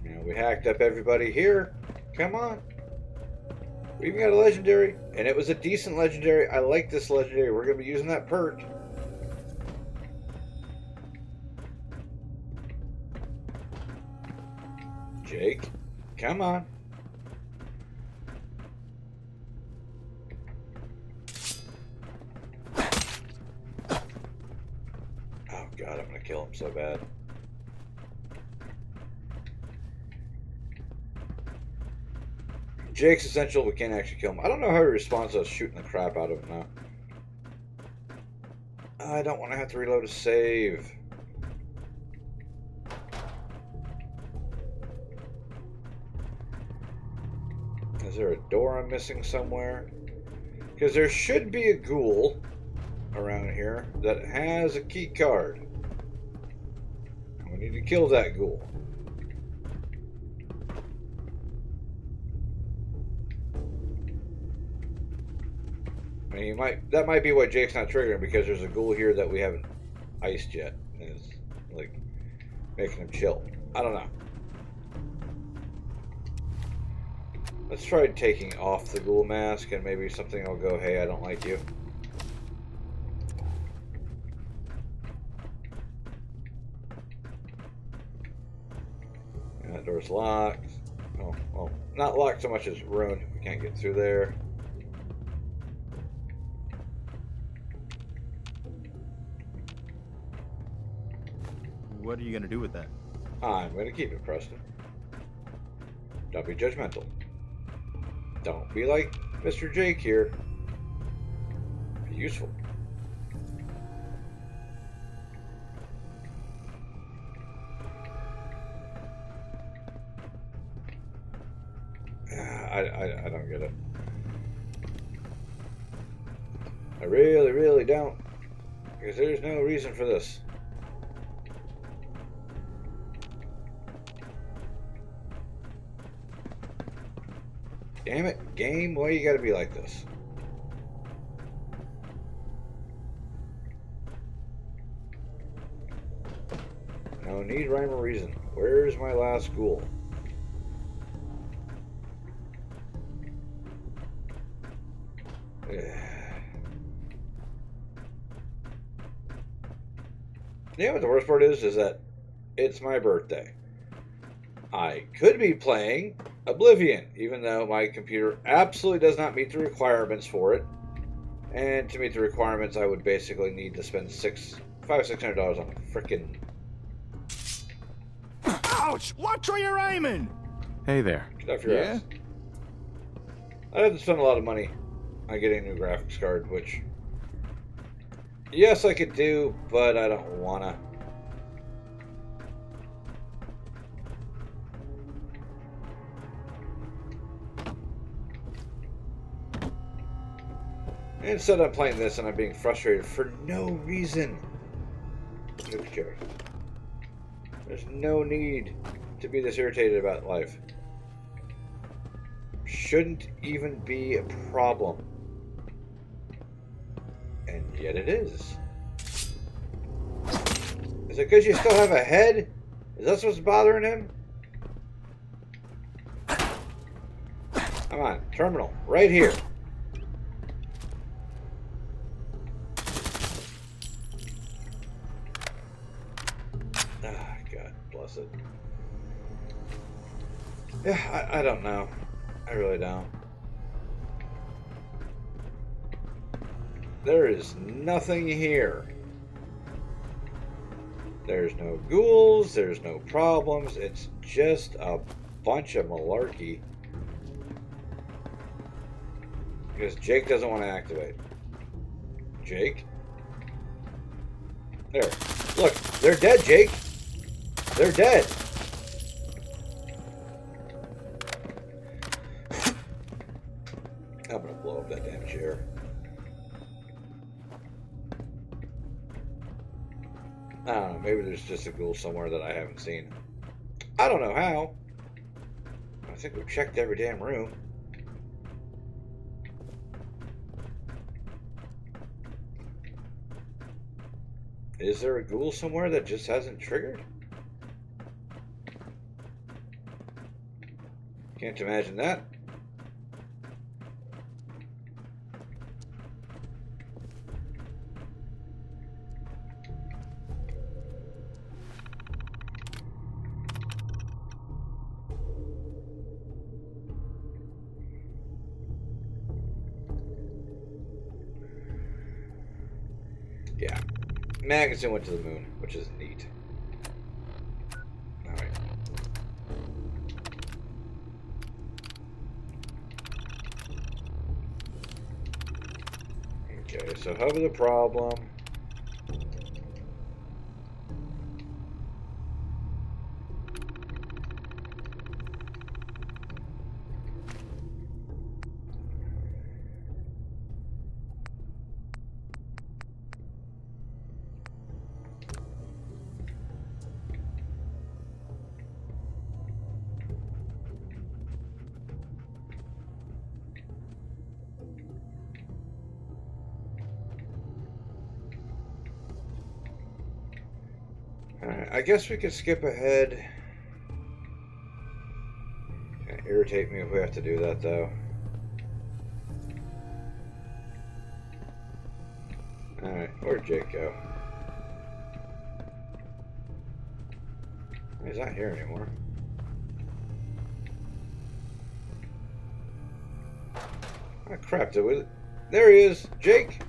You know, we hacked up everybody here. Come on. We even got a legendary, and it was a decent legendary. I like this legendary. We're going to be using that perk. Jake, come on. Oh God, I'm gonna kill him so bad. Jake's essential, we can't actually kill him. I don't know how he responds to us shooting the crap out of him now. I don't want to have to reload a save. Is there a door I'm missing somewhere? Because there should be a ghoul around here that has a key card. We need to kill that ghoul. I mean, that might be why Jake's not triggering, because there's a ghoul here that we haven't iced yet. And it's like making him chill. I don't know. Let's try taking off the ghoul mask and maybe something will go, hey, I don't like you. And that door's locked. Oh, well, not locked so much as ruined. We can't get through there. What are you going to do with that? I'm going to keep it, Preston. Don't be judgmental. Don't be like Mr. Jake here. Be useful. I don't get it. I really, really don't. Because there's no reason for this. Damn it, game, why you gotta be like this? No need, rhyme, or reason. Where's my last ghoul? Yeah, but the worst part is that it's my birthday. I could be playing Oblivion, even though my computer absolutely does not meet the requirements for it. And to meet the requirements, I would basically need to spend $600 on a frickin'. Ouch! Watch where you're aiming! Hey there. Get off your ass. I had to spend a lot of money on getting a new graphics card, which, yes, I could do, but I don't wanna. Instead, I'm playing this and I'm being frustrated for no reason. Okay. There's no need to be this irritated about life. Shouldn't even be a problem. And yet it is. Is it because you still have a head? Is that what's bothering him? Come on, terminal, right here. Ah, God bless it. Yeah, I don't know. I really don't. There is nothing here. There's no ghouls, there's no problems, it's just a bunch of malarkey. Because Jake doesn't want to activate. Jake? There. Look, they're dead, Jake. They're dead. I'm gonna blow up that damn chair. I don't know, maybe there's just a ghoul somewhere that I haven't seen. I don't know how. I think we've checked every damn room. Is there a ghoul somewhere that just hasn't triggered? Can't imagine that. Yeah. Magnuson went to the moon, which is neat. Alright. Okay, so hub of the problem. Alright, I guess we could skip ahead. It's gonna irritate me if we have to do that, though. Alright, where'd Jake go? He's not here anymore. Oh crap, did we... There he is! Jake!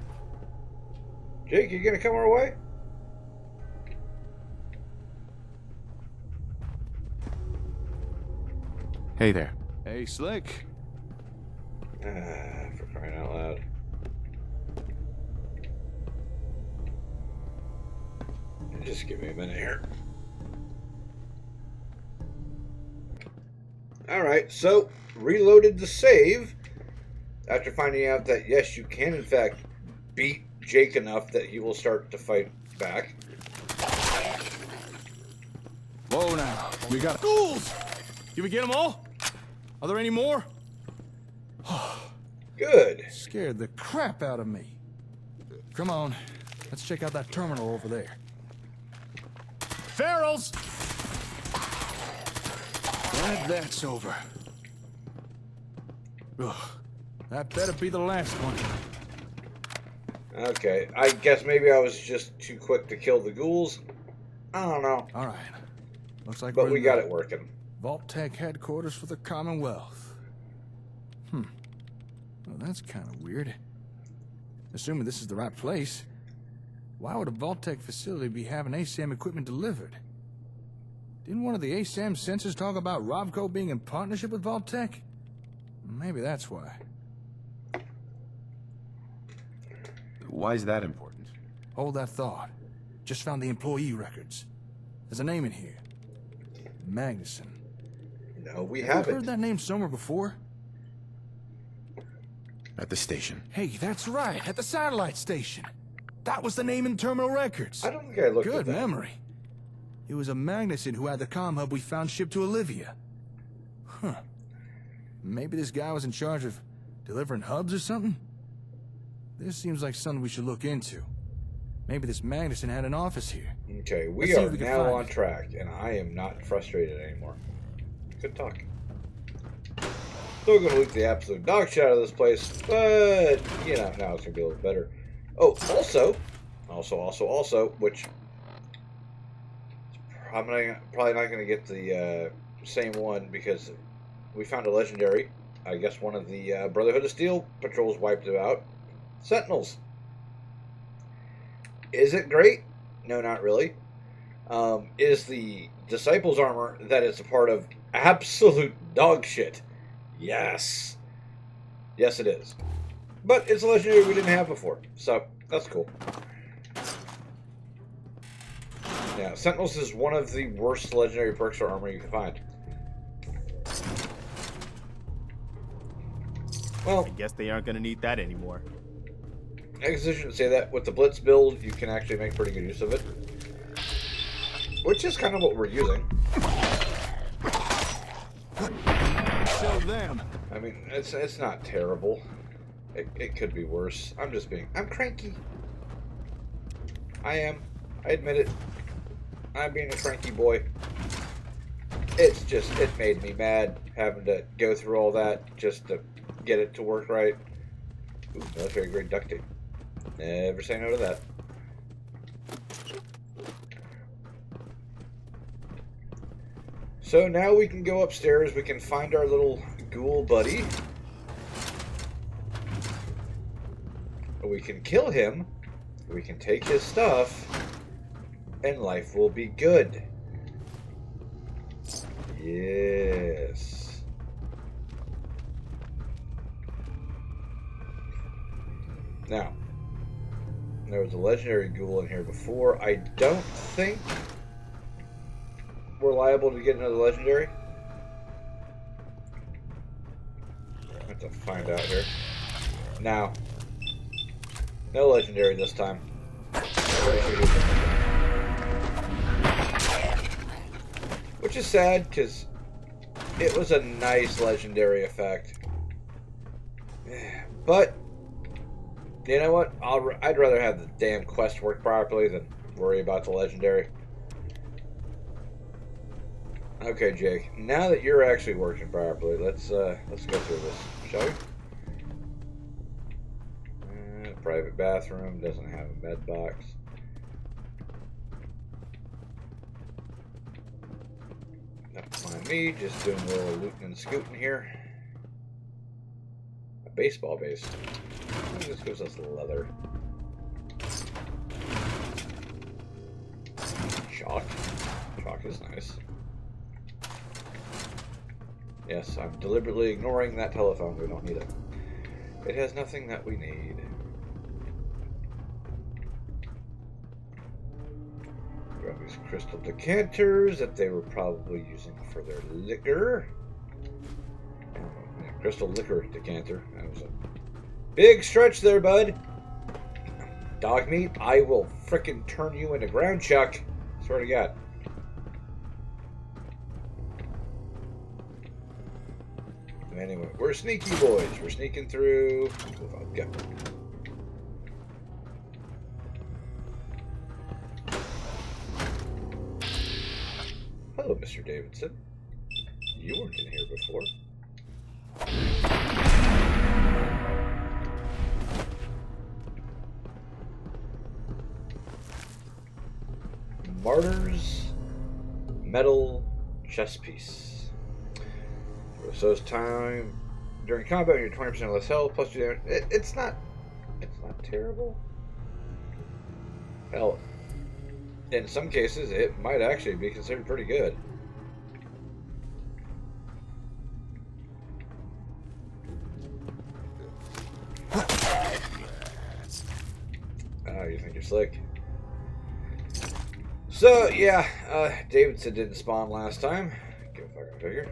Jake, you gonna come our way? Hey there. Hey, Slick. For crying out loud. Just give me a minute here. Alright, so reloaded the save after finding out that yes, you can in fact beat Jake enough that he will start to fight back. Whoa now, we got ghouls! Did we get them all? Are there any more? Good. Scared the crap out of me. Come on, let's check out that terminal over there. Ferals! Glad that's over. Ugh, that better be the last one. Okay, I guess maybe I was just too quick to kill the ghouls. I don't know. All right, looks like but we're we in got the it working. Vault-Tec headquarters for the Commonwealth. Well, that's kind of weird. Assuming this is the right place, why would a Vault-Tec facility be having ASAM equipment delivered? Didn't one of the ASAM sensors talk about Rovco being in partnership with Vault-Tec? Maybe that's why. Why is that important? Hold that thought. Just found the employee records. There's a name in here. Magnuson. No, we Have you haven't. heard that name somewhere before? At the station. Hey, that's right, at the satellite station. That was the name in terminal records. I don't think I looked Good at that. memory. It was a Magnuson who had the comm hub we found shipped to Olivia. Huh. Maybe this guy was in charge of delivering hubs or something? This seems like something we should look into. Maybe this Magnuson had an office here. Okay, Let's we see are if we can now find on it. track, and I am not frustrated anymore. Good talk. Still gonna loot the absolute dog shit out of this place, but, you know, now it's gonna be a little better. Oh, also, which I'm probably not gonna get the same one because we found a legendary. I guess one of the Brotherhood of Steel patrols wiped it out. Sentinels. Is it great? No, not really. Is the Disciples armor that it's a part of absolute dog shit? Yes. Yes, it is. But it's a legendary we didn't have before, so that's cool. Yeah, Sentinels is one of the worst legendary perks or armor you can find. Well, I guess they aren't gonna need that anymore. I guess I shouldn't say that. With the Blitz build, you can actually make pretty good use of it. Which is kind of what we're using. Show them. I mean, it's not terrible. It could be worse. I'm cranky. I am. I admit it. I'm being a cranky boy. It made me mad having to go through all that just to get it to work right. Ooh, military grade duct tape. Never say no to that. So now we can go upstairs. We can find our little ghoul buddy. We can kill him. We can take his stuff. And life will be good. Yes. Now, there was a legendary ghoul in here before. I don't think we're liable to get another legendary. I have to find out here. Now, no legendary this time. Which is sad, because it was a nice legendary effect. But, you know what? I'd rather have the damn quest work properly than worry about the legendary. Okay, Jake. Now that you're actually working properly, let's go through this, shall we? Private bathroom doesn't have a med box. Don't mind me, just doing a little looting and scooting here. A baseball base. This gives us leather. Chalk. Chalk is nice. Yes, I'm deliberately ignoring that telephone. We don't need it. It has nothing that we need. Grab these crystal decanters that they were probably using for their liquor. Yeah, crystal liquor decanter. That was a big stretch there, bud. Dog meat, I will frickin' turn you into ground chuck. Swear to God. Anyway, we're sneaky boys. We're sneaking through. Go. Hello, Mr. Davidson. You weren't in here before. Martyr's metal chess piece. So it's time during combat. You're 20% less health plus 2 damage. It's not terrible. Hell, in some cases, it might actually be considered pretty good. Oh, you think you're slick? So yeah, Davidson didn't spawn last time. Go fucking figure.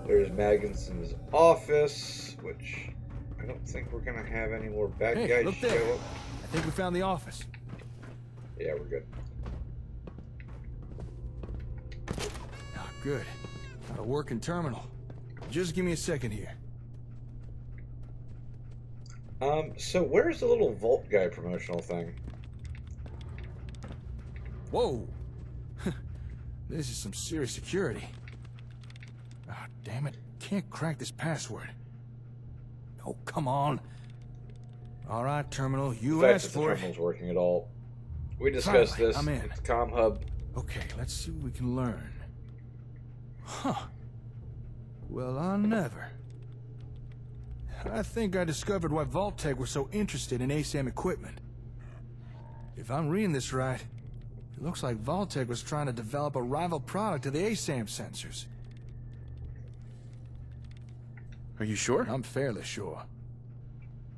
There's Magnusson's office, which I don't think we're gonna have any more bad Hey, guys look show there. up. I think we found the office. Yeah, we're good. Ah, good. Got a working terminal. Just give me a second here. So where's the little Vault guy promotional thing? Whoa! This is some serious security. Ah, damn it. Can't crack this password. Oh, come on. All right, terminal. You The fact asked that the for it. terminal's working at all. We discussed Finally, this. I'm in. It's Comm Hub. Okay, let's see what we can learn. Huh. Well, I never. I think I discovered why Vault-Tec was so interested in ASAM equipment. If I'm reading this right, it looks like Vault-Tec was trying to develop a rival product to the ASAM sensors. Are you sure? I'm fairly sure.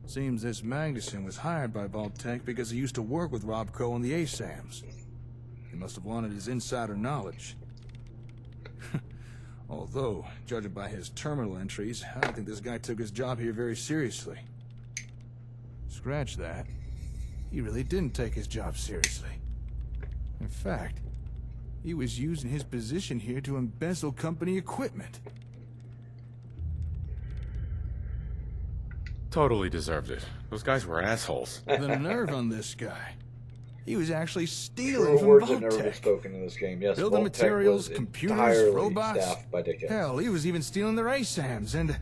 Seems this Magnusson was hired by Vault-Tec because he used to work with Robco on the ASAMs. He must have wanted his insider knowledge. Although, judging by his terminal entries, I don't think this guy took his job here very seriously. Scratch that. He really didn't take his job seriously. In fact, he was using his position here to embezzle company equipment. Totally deserved it. Those guys were assholes. The nerve on this guy. He was actually stealing True from words have never been Vault-Tec. spoken in this game. Yes, Building Vault-Tec materials, was computers, entirely robots. staffed by dickheads. Hell, he was even stealing their ASAMs and...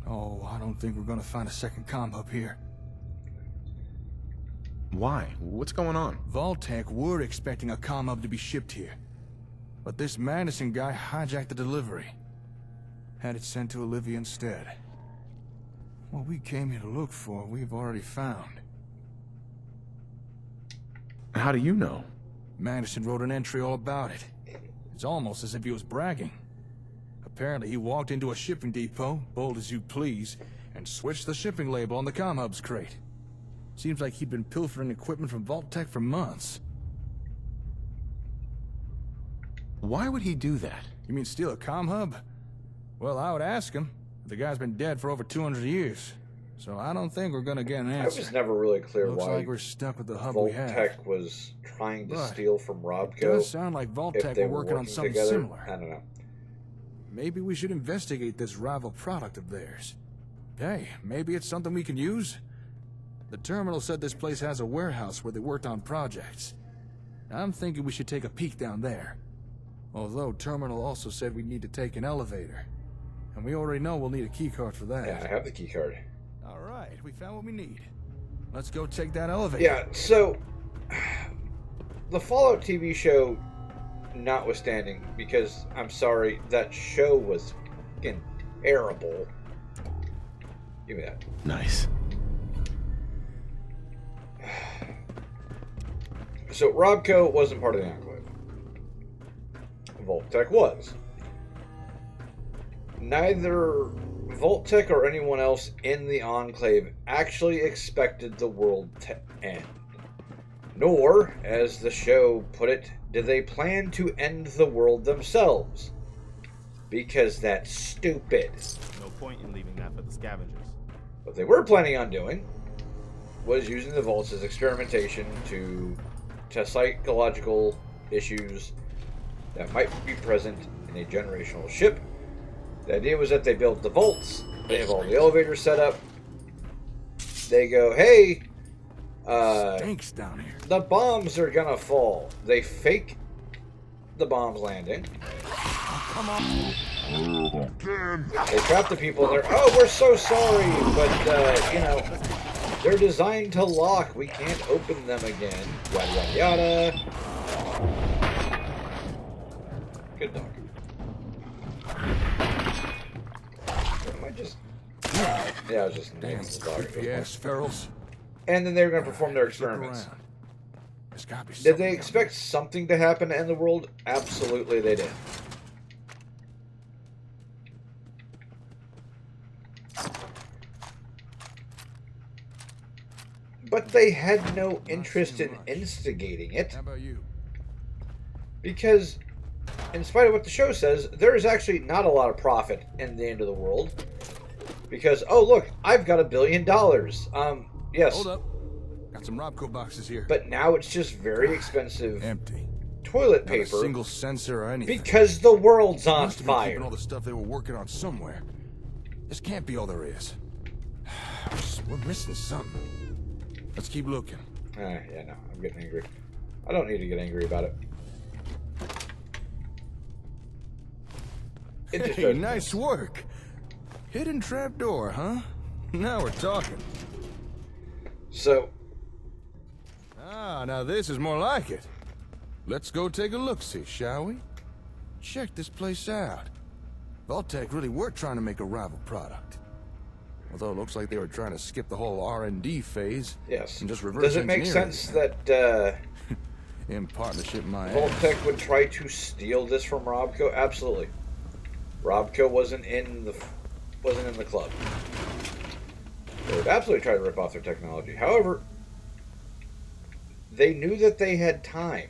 Oh, I don't think we're gonna find a second comm hub here. Why? What's going on? Vault-Tec were expecting a comm hub to be shipped here. But this Madison guy hijacked the delivery. Had it sent to Olivia instead. What we came here to look for, we've already found. How do you know? Madison wrote an entry all about it. It's almost as if he was bragging. Apparently he walked into a shipping depot, bold as you please, and switched the shipping label on the comm hub's crate. Seems like he'd been pilfering equipment from Vault-Tec for months. Why would he do that? You mean steal a comm hub? Well, I would ask him. The guy's been dead for over 200 years. So I don't think we're gonna get an I answer. was never really clear Looks why like we're stuck with the hub we have. Vault-Tec was trying to But steal from Robco. It does sound like if Vault-Tec they were working on something together. similar. I don't know. Maybe we should investigate this rival product of theirs. Hey, maybe it's something we can use? The terminal said this place has a warehouse where they worked on projects. I'm thinking we should take a peek down there. Although Terminal also said we need to take an elevator. And we already know we'll need a keycard for that. Yeah, I have the key card. Alright, we found what we need. Let's go take that elevator. Yeah, so the Fallout TV show notwithstanding, because I'm sorry, that show was fucking terrible. Give me that. Nice. So Robco wasn't part of the Enclave. Vault-Tec was. Neither Vault-Tec or anyone else in the Enclave actually expected the world to end. Nor, as the show put it, did they plan to end the world themselves. Because that's stupid. No point in leaving that for the scavengers. What they were planning on doing was using the vaults as experimentation to test psychological issues that might be present in a generational ship. The idea was that they build the vaults, they have all the elevators set up, they go, hey, stinks down here. The bombs are gonna fall. They fake the bombs landing. Come on. They trap the people in there. Oh, we're so sorry, but, you know, they're designed to lock. We can't open them again. Yada, yada, yada. Good dog. Am I just... Yeah, I was just naming the dog. Yes, ferals. And then they were going to perform their experiments. There's gotta be Did they expect something to happen to end the world? Absolutely they did. But they had no interest in instigating it. How about you? Because in spite of what the show says, there is actually not a lot of profit in the end of the world. Because, oh look, I've got $1 billion. Yes. Hold up. Got some Robco boxes here. But now it's just very expensive. Empty. Toilet Not a paper. single sensor or anything. Because the world's on Must have been fire. keeping all the stuff they were working on somewhere. This can't be all there is. We're missing something. Let's keep looking. Yeah, no, I'm getting angry. I don't need to get angry about it. It just Hey, does. nice work. Hidden trapdoor, huh? Now we're talking. So. Now this is more like it. Let's go take a look-see, shall we? Check this place out. Vault-Tec really were trying to make a rival product. Although it looks like they were trying to skip the whole R&D phase. Yes. And just reverse Does it make engineer sense that in partnership, my Vault-Tec would try to steal this from Robco? Absolutely. Robco wasn't in the club. They would absolutely try to rip off their technology. However, they knew that they had time.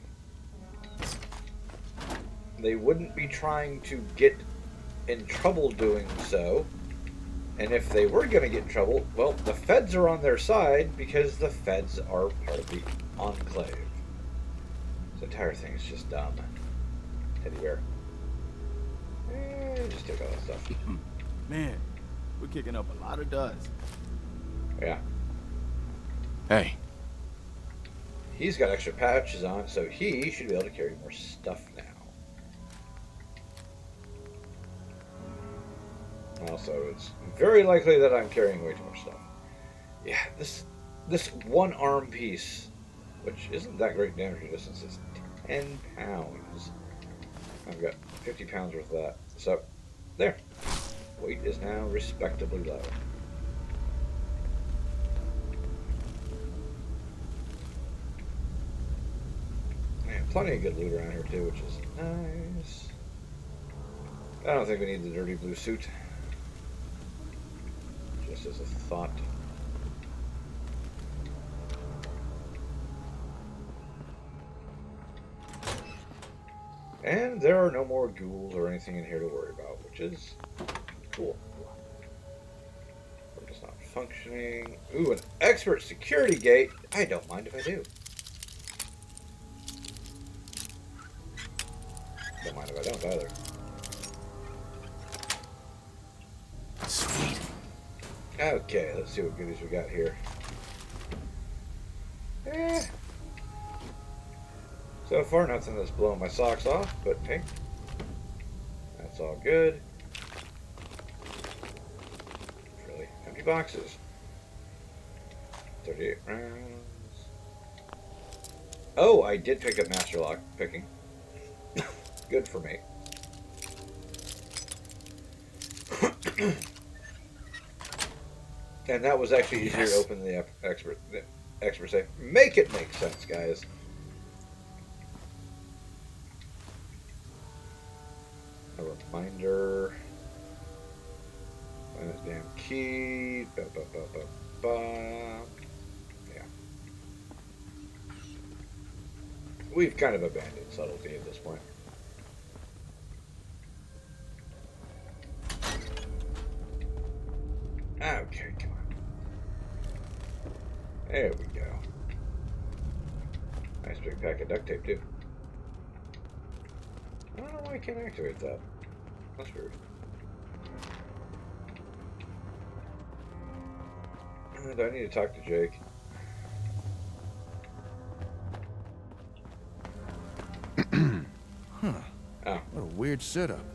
They wouldn't be trying to get in trouble doing so. And if they were going to get in trouble, well, the feds are on their side because the feds are part of the Enclave. This entire thing is just dumb. Teddy bear. Just take all that stuff. Man, we're kicking up a lot of dust. Yeah. Hey. He's got extra patches on, so he should be able to carry more stuff now. Also, it's very likely that I'm carrying way too much stuff. Yeah, this one arm piece, which isn't that great damage distance, is 10 pounds. I've got 50 pounds worth of that. So, there. Weight is now respectably low. Man, plenty of good loot around here too, which is nice. I don't think we need the dirty blue suit. Just as a thought. And there are no more ghouls or anything in here to worry about, which is cool. We're just not functioning. Ooh, an expert security gate. I don't mind if I do. Don't mind if I don't either. Sweet. Okay, let's see what goodies we got here. So far, nothing that's blowing my socks off, but hey, that's all good. Really, empty boxes. 38 rounds. Oh, I did pick up Master Lock picking. Good for me. And that was actually easier to open the expert safe. Make it make sense, guys. A reminder. Find this damn key. Ba, ba, ba, ba, ba. Yeah. We've kind of abandoned subtlety at this point. Okay, come on. There we go. Nice big pack of duct tape, too. I don't know why I can't activate that. That's weird. Do I need to talk to Jake? Huh. Oh. What a weird setup.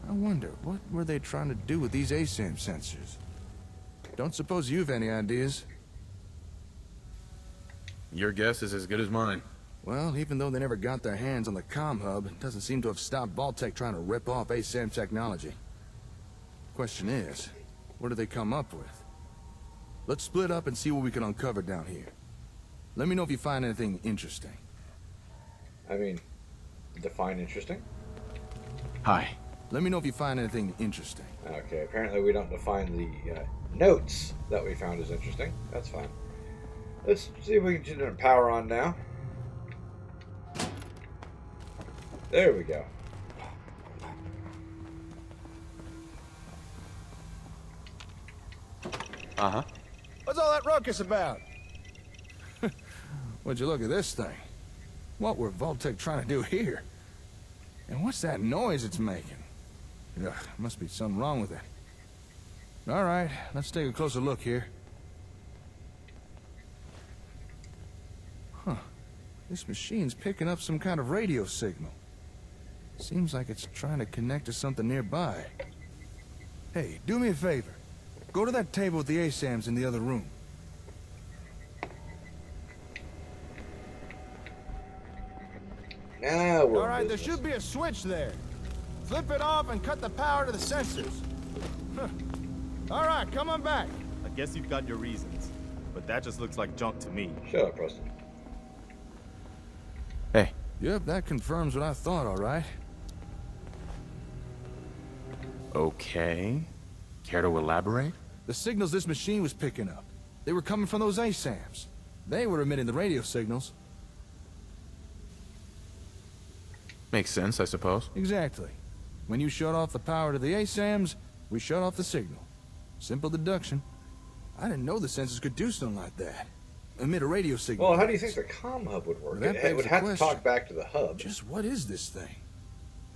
I wonder, what were they trying to do with these ASAM sensors? Don't suppose you've any ideas? Your guess is as good as mine. Well, even though they never got their hands on the comm hub, it doesn't seem to have stopped Vault-Tec trying to rip off ASAM technology. Question is, what do they come up with? Let's split up and see what we can uncover down here. Let me know if you find anything interesting. I mean, define interesting? Hi. Let me know if you find anything interesting. Okay, apparently we don't define the notes that we found as interesting. That's fine. Let's see if we can turn power on now. There we go. Uh-huh. What's all that ruckus about? Would you look at this thing? What were Vault-Tec trying to do here? And what's that noise it's making? Ugh, must be something wrong with it. All right, let's take a closer look here. Huh. This machine's picking up some kind of radio signal. Seems like it's trying to connect to something nearby. Hey, do me a favor. Go to that table with the ASAMs in the other room. Now we're all right, there should be a switch there. Flip it off and cut the power to the sensors. Huh. All right, come on back. I guess you've got your reasons, but that just looks like junk to me. Shut up, Preston. Hey. Yep, that confirms what I thought, all right. Okay. Care to elaborate? The signals this machine was picking up, they were coming from those ASAMs. They were emitting the radio signals. Makes sense, I suppose. Exactly. When you shut off the power to the ASAMs, we shut off the signal. Simple deduction. I didn't know the sensors could do something like that. Emit a radio signal. Well, how do you think the comm hub would work? Well, that It would begs the have to question. talk back to the hub. Just what is this thing?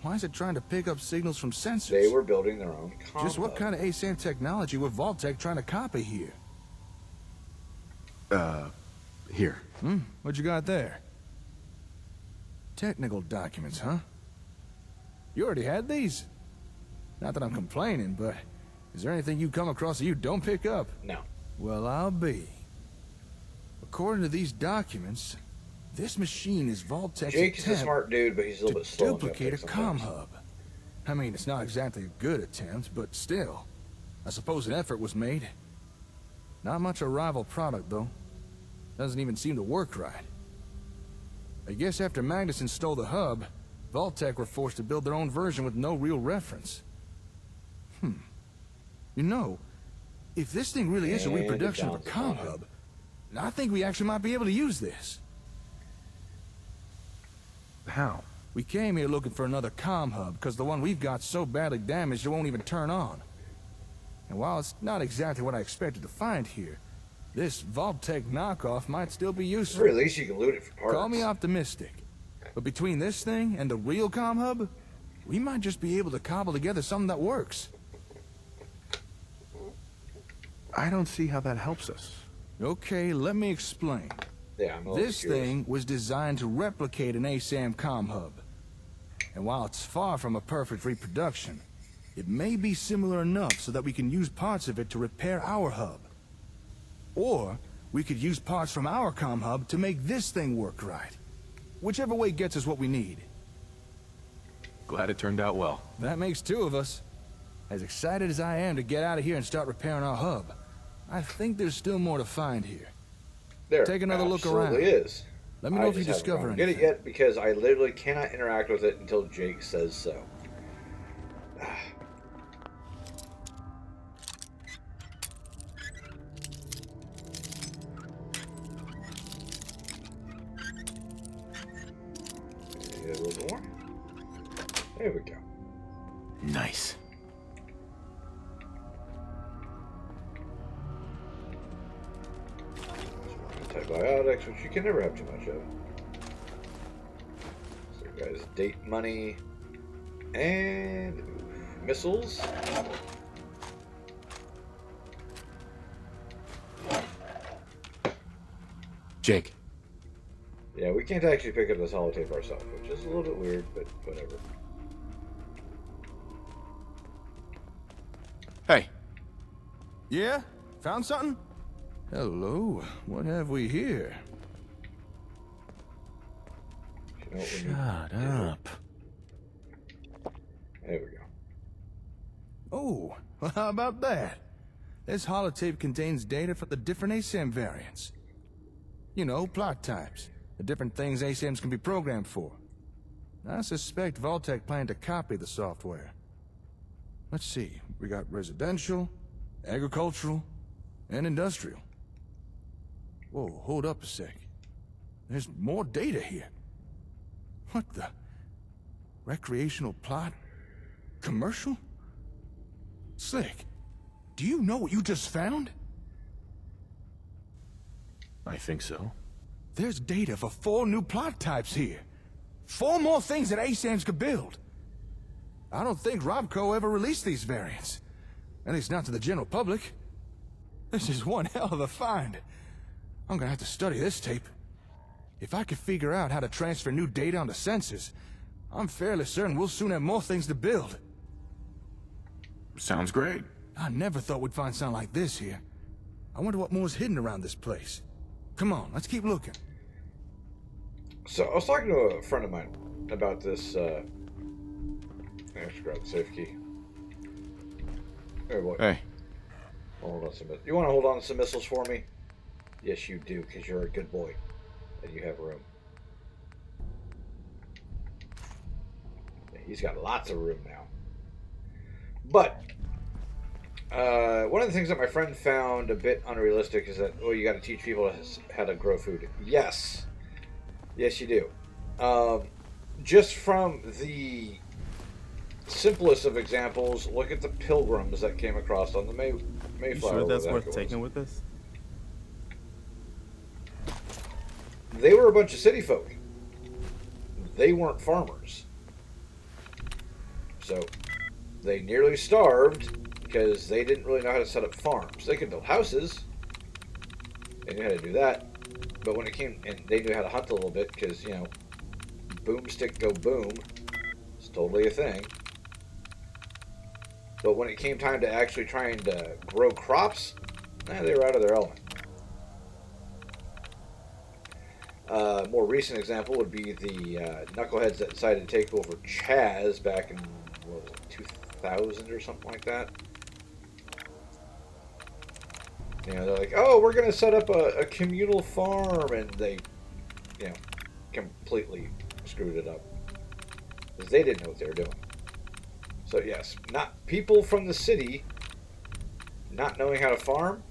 Why is it trying to pick up signals from sensors? They were building their own comm Just what hub. kind of ASAM technology were Vault-Tec trying to copy here? Here. What you got there? Technical documents, huh? You already had these? Not that I'm complaining, but is there anything you come across that you don't pick up? No. Well, I'll be. According to these documents, this machine is Vault-Tec's Jake's a attempt smart dude, but he's a little bit to slow. duplicate a comm hub. I mean, it's not exactly a good attempt, but still, I suppose an effort was made. Not much a rival product, though. Doesn't even seem to work right. I guess after Magnuson stole the hub, Vault-Tec were forced to build their own version with no real reference. You know, if this thing really is a And reproduction of a it comm sounds hub, I think we actually might be able to use this. How? We came here looking for another comm hub because the one we've got so badly damaged it won't even turn on. And while it's not exactly what I expected to find here, this Vault-Tec knockoff might still be useful. Or at least you can loot it for parts. Call me optimistic, but between this thing and the real comm hub, we might just be able to cobble together something that works. I don't see how that helps us. Okay, let me explain. Yeah, I'm a little This curious. thing was designed to replicate an ASAM comm hub. And while it's far from a perfect reproduction, it may be similar enough so that we can use parts of it to repair our hub. Or we could use parts from our comm hub to make this thing work right. Whichever way gets us what we need. Glad it turned out well. That makes two of us. As excited as I am to get out of here and start repairing our hub, I think there's still more to find here. There Take another look around. absolutely is. Let me know I if you just haven't discover found- Get it anything. yet because I literally cannot interact with it until Jake says so. Maybe a little more. There we go. Nice. Antibiotics, which you can never have too much of. So guys, date money and missiles. Jake. Yeah, we can't actually pick up this holotape ourselves, which is a little bit weird, but whatever. Hey. Yeah? Found something? Hello. What have we here? You know what we need Shut to do? up. There we go. Oh, well, how about that? This holotape contains data for the different ASAM variants. You know, plot types. The different things ASAMs can be programmed for. I suspect Vault-Tec planned to copy the software. Let's see. We got residential, agricultural, and industrial. Whoa, hold up a sec. There's more data here. What the? Recreational plot? Commercial? Slick, do you know what you just found? I think so. There's data for 4 new plot types here. 4 more things that ASAMs could build. I don't think Robco ever released these variants. At least not to the general public. This is one hell of a find. I'm gonna have to study this tape. If I could figure out how to transfer new data onto sensors, I'm fairly certain we'll soon have more things to build. Sounds great. I never thought we'd find something like this here. I wonder what more's hidden around this place. Come on, let's keep looking. So, I was talking to a friend of mine about this, I should grab the safe key. Hey, boy. Hey. Hold on some. You want to hold on to some missiles for me? Yes, you do, because you're a good boy. And you have room. Yeah, he's got lots of room now. But, one of the things that my friend found a bit unrealistic is that, oh, you got to teach people how to grow food. Yes. Yes, you do. Just from the simplest of examples, look at the pilgrims that came across on the Mayflower. You sure that's worth taking with us? They were a bunch of city folk. They weren't farmers. So, they nearly starved because they didn't really know how to set up farms. They could build houses. They knew how to do that. But when it came, and they knew how to hunt a little bit because, you know, boomstick go boom. It's totally a thing. But when it came time to actually trying to grow crops, they were out of their element. More recent example would be the knuckleheads that decided to take over Chaz back in, what was it, 2000 or something like that. You know, they're like, oh, we're going to set up a communal farm, and they, you know, completely screwed it up. Because they didn't know what they were doing. So yes, not people from the city not knowing how to farm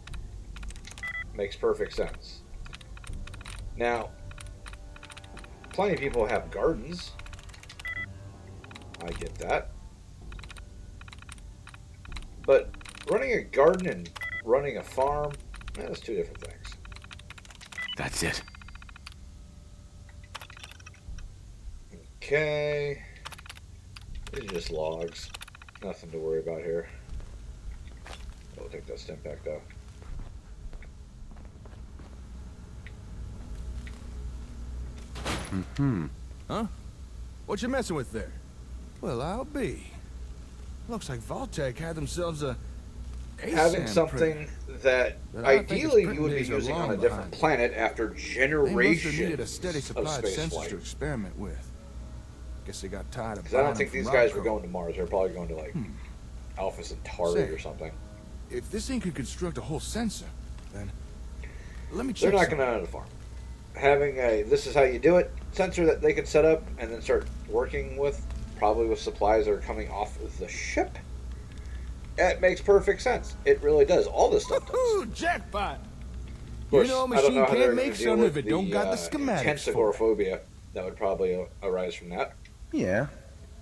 makes perfect sense. Now, plenty of people have gardens. I get that. But running a garden and running a farm, that's 2 different things. That's it. Okay. These are just logs. Nothing to worry about here. We'll take that stem back though. Huh? What you messing with there? Well, I'll be. Looks like Vault-Tec had themselves a having something that ideally you would be using on a different planet after generations needed a steady supply of of space sensors flight. to experiment with. Guess they got tired of. Because I don't think these guys were going. going to Mars. They're probably going to like Alpha Centauri or something. If this thing could construct a whole sensor, then let me They're check. not going to know how to farm. Having a this is how you do it sensor that they could set up and then start working with, probably with supplies that are coming off of the ship. It makes perfect sense. It really does. All this stuff does. Ooh, jackpot! Of course, You know, a I don't machine know how they're can't gonna make deal something with if it don't got the schematics intense for it. agoraphobia that would probably arise from that. Yeah,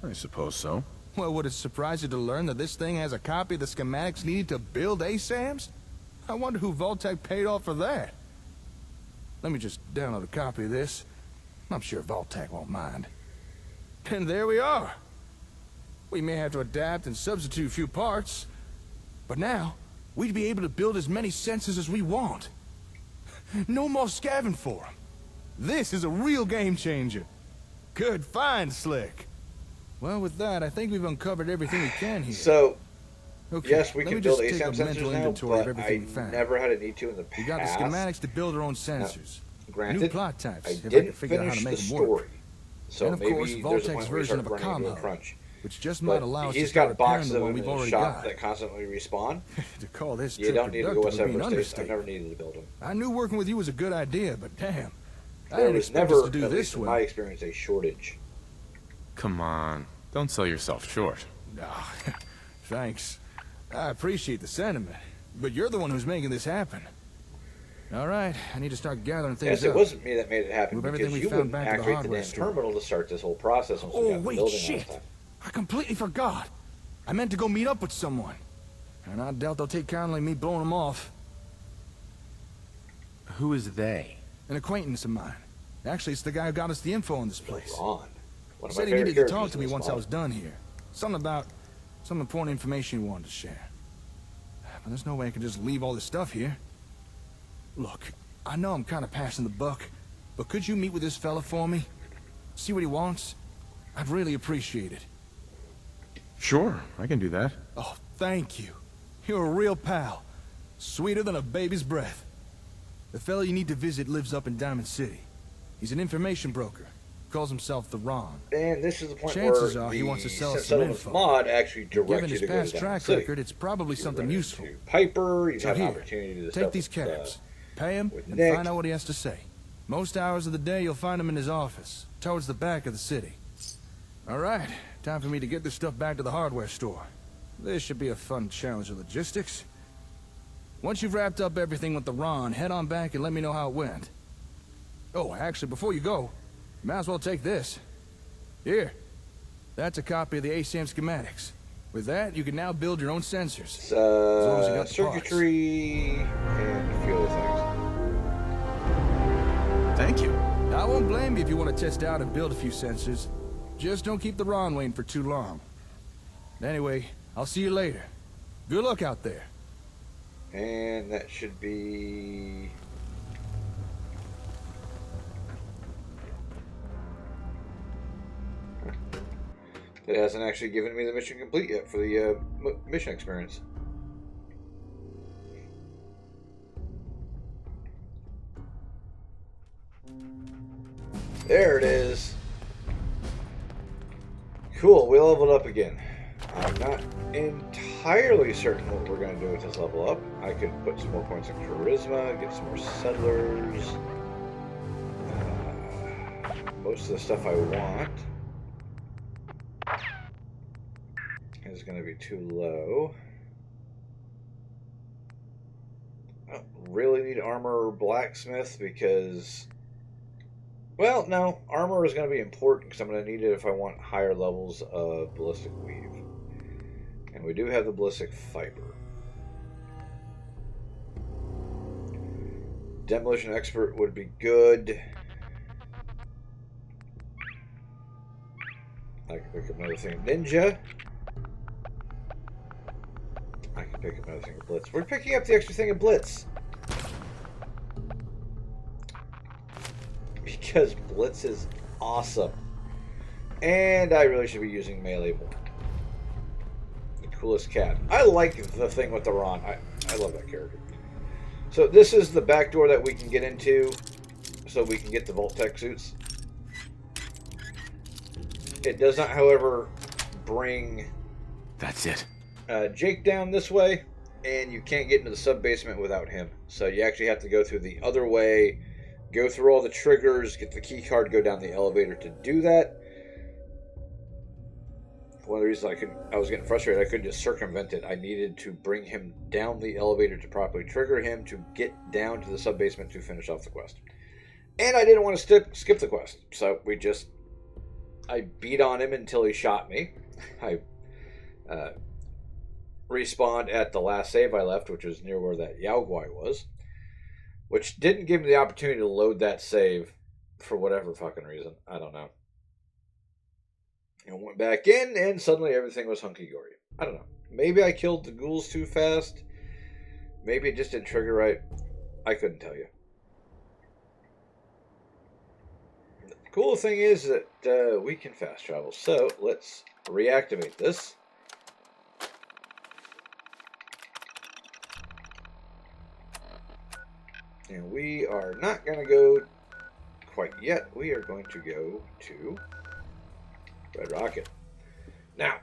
I suppose so. Well, would it surprise you to learn that this thing has a copy of the schematics needed to build ASAMs? I wonder who Vault-Tec paid off for that. Let me just download a copy of this. I'm sure Vault-Tec won't mind. And there we are. We may have to adapt and substitute a few parts, but now we'd be able to build as many sensors as we want. No more scavenging for them. This is a real game changer. Good find, Slick. Well, with that, I think we've uncovered everything we can here. So, Okay, yes, we let can me build just take ASAM a mental sensors now, inventory of but everything I we found. never had a need to in the past. We got the schematics to build our own sensors. Granted, New plot types, I if I didn't could figure out how finish to the make them story. work. So And of maybe course, there's a Vault-Tec's point where we version start of a running into a combo, crunch. which just But might allow us to he's start got boxes repairing the of one them we've in the already shop got. that constantly respawn. To call this You trip don't need to go productive with would be an separate states. I've understatement. never needed to build them. I knew working with you was a good idea, but damn, I There didn't was expect never, us to do at this least in well. my experience, a shortage. Come on, don't sell yourself short. Ah, thanks. I appreciate the sentiment, but you're the one who's making this happen. All right, I need to start gathering things Yes, it up. wasn't me that made it happen Move because everything we you found wouldn't back to the activate the hardware damn store. terminal to start this whole process once we Oh, got the wait, building shit. last time. I completely forgot. I meant to go meet up with someone. And I doubt they'll take kindly me blowing them off. Who is they? An acquaintance of mine. Actually, it's the guy who got us the info on this place. Ron. One He of my said he favorite needed to talk characters to in me this once I mod. was done here. Something about some important information he wanted to share. But there's no way I can just leave all this stuff here. Look, I know I'm kind of passing the buck, but could you meet with this fella for me? See what he wants? I'd really appreciate it. Sure, I can do that. Oh, thank you. You're a real pal. Sweeter than a baby's breath. The fella you need to visit lives up in Diamond City. He's an information broker. Calls himself the Ron. And this is the point Chances where are the he wants to sell us some Settlements info. mod actually Given directs you his to go to past Diamond track City. record, it's probably something useful. Piper, you'd So have an here, opportunity to take discuss these with, cabs, pay him, and Nick. find out what he has to say. Most hours of the day, you'll find him in his office, towards the back of the city. All right, time for me to get this stuff back to the hardware store. This should be a fun challenge of logistics. Once you've wrapped up everything with the Ron, head on back and let me know how it went. Oh, actually, before you go, you might as well take this. Here, that's a copy of the ASAM schematics. With that, you can now build your own sensors. It's, as long as you got the parts. circuitry and a few other things. Thank you. I won't blame you if you want to test out and build a few sensors. Just don't keep the Ron waiting for too long. Anyway, I'll see you later. Good luck out there. And that should be... It hasn't actually given me the mission complete yet for the mission experience. There it is. Cool, we leveled up again. I'm not entirely certain what we're going to do with this level up. I could put some more points in charisma, get some more settlers. Most of the stuff I want is going to be too low. I don't really need armor or blacksmith because... Well, no. Armor is going to be important because I'm going to need it if I want higher levels of ballistic weave. And we do have the ballistic fiber. Demolition expert would be good. I can pick up another thing of ninja. I can pick up another thing of blitz. We're picking up the extra thing of blitz. Because blitz is awesome. And I really should be using melee more. The coolest cat. I like the thing with the Ron. I love that character. So this is the back door that we can get into so we can get the Vault-Tec suits. It does not, however, bring... That's it. Jake down this way, and you can't get into the sub-basement without him. So you actually have to go through the other way, go through all the triggers, get the key card, go down the elevator to do that. One of the reasons I was getting frustrated, I couldn't just circumvent it. I needed to bring him down the elevator to properly trigger him to get down to the sub-basement to finish off the quest. And I didn't want to skip the quest, so I beat on him until he shot me. I respawned at the last save I left, which was near where that Yao Guai was, which didn't give me the opportunity to load that save for whatever fucking reason. I don't know. And went back in, and suddenly everything was hunky-dory. I don't know. Maybe I killed the ghouls too fast. Maybe it just didn't trigger right. I couldn't tell you. The cool thing is that we can fast travel. So let's reactivate this. And we are not going to go quite yet. We are going to go to Red Rocket. Now,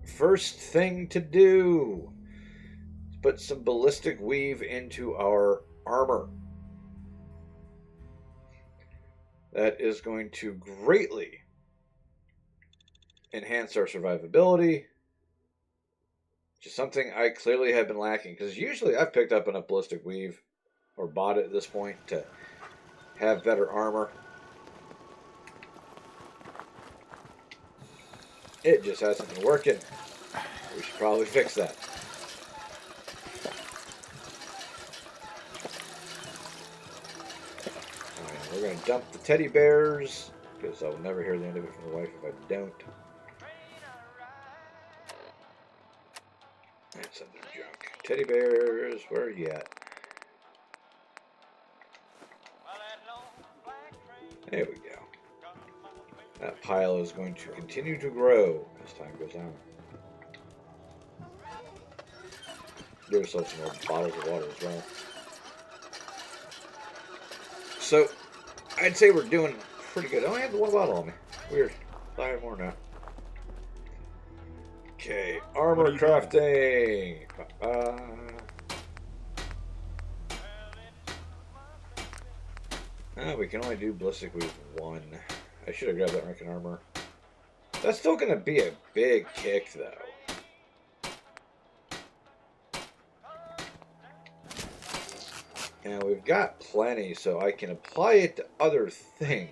first thing to do is put some ballistic weave into our armor. That is going to greatly enhance our survivability, which is something I clearly have been lacking, because usually I've picked up enough ballistic weave or bought it at this point to have better armor. It just hasn't been working. We should probably fix that. Alright, we're going to dump the teddy bears, because I'll never hear the end of it from the wife if I don't. That's some junk. Teddy bears, where are you at? There we go. That pile is going to continue to grow as time goes on. Give yourself some more bottles of water as well. So, I'd say we're doing pretty good. I only have the one bottle on me. Weird. I have more now. Okay, armor crafting. We can only do ballistic with one. I should have grabbed that rank in armor. That's still going to be a big kick, though. And we've got plenty, so I can apply it to other things.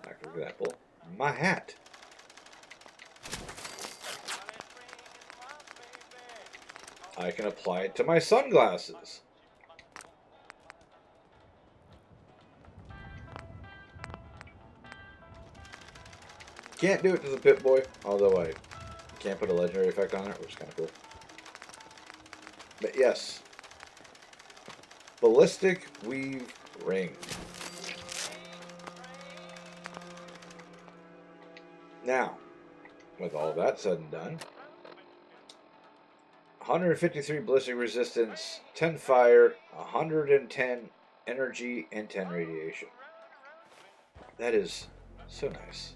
For example, my hat. I can apply it to my sunglasses. Can't do it to the Pip-Boy, although I can't put a legendary effect on it, which is kind of cool. But yes, ballistic weave ring. Now, with all that said and done, 153 ballistic resistance, 10 fire, 110 energy, and 10 radiation. That is so nice.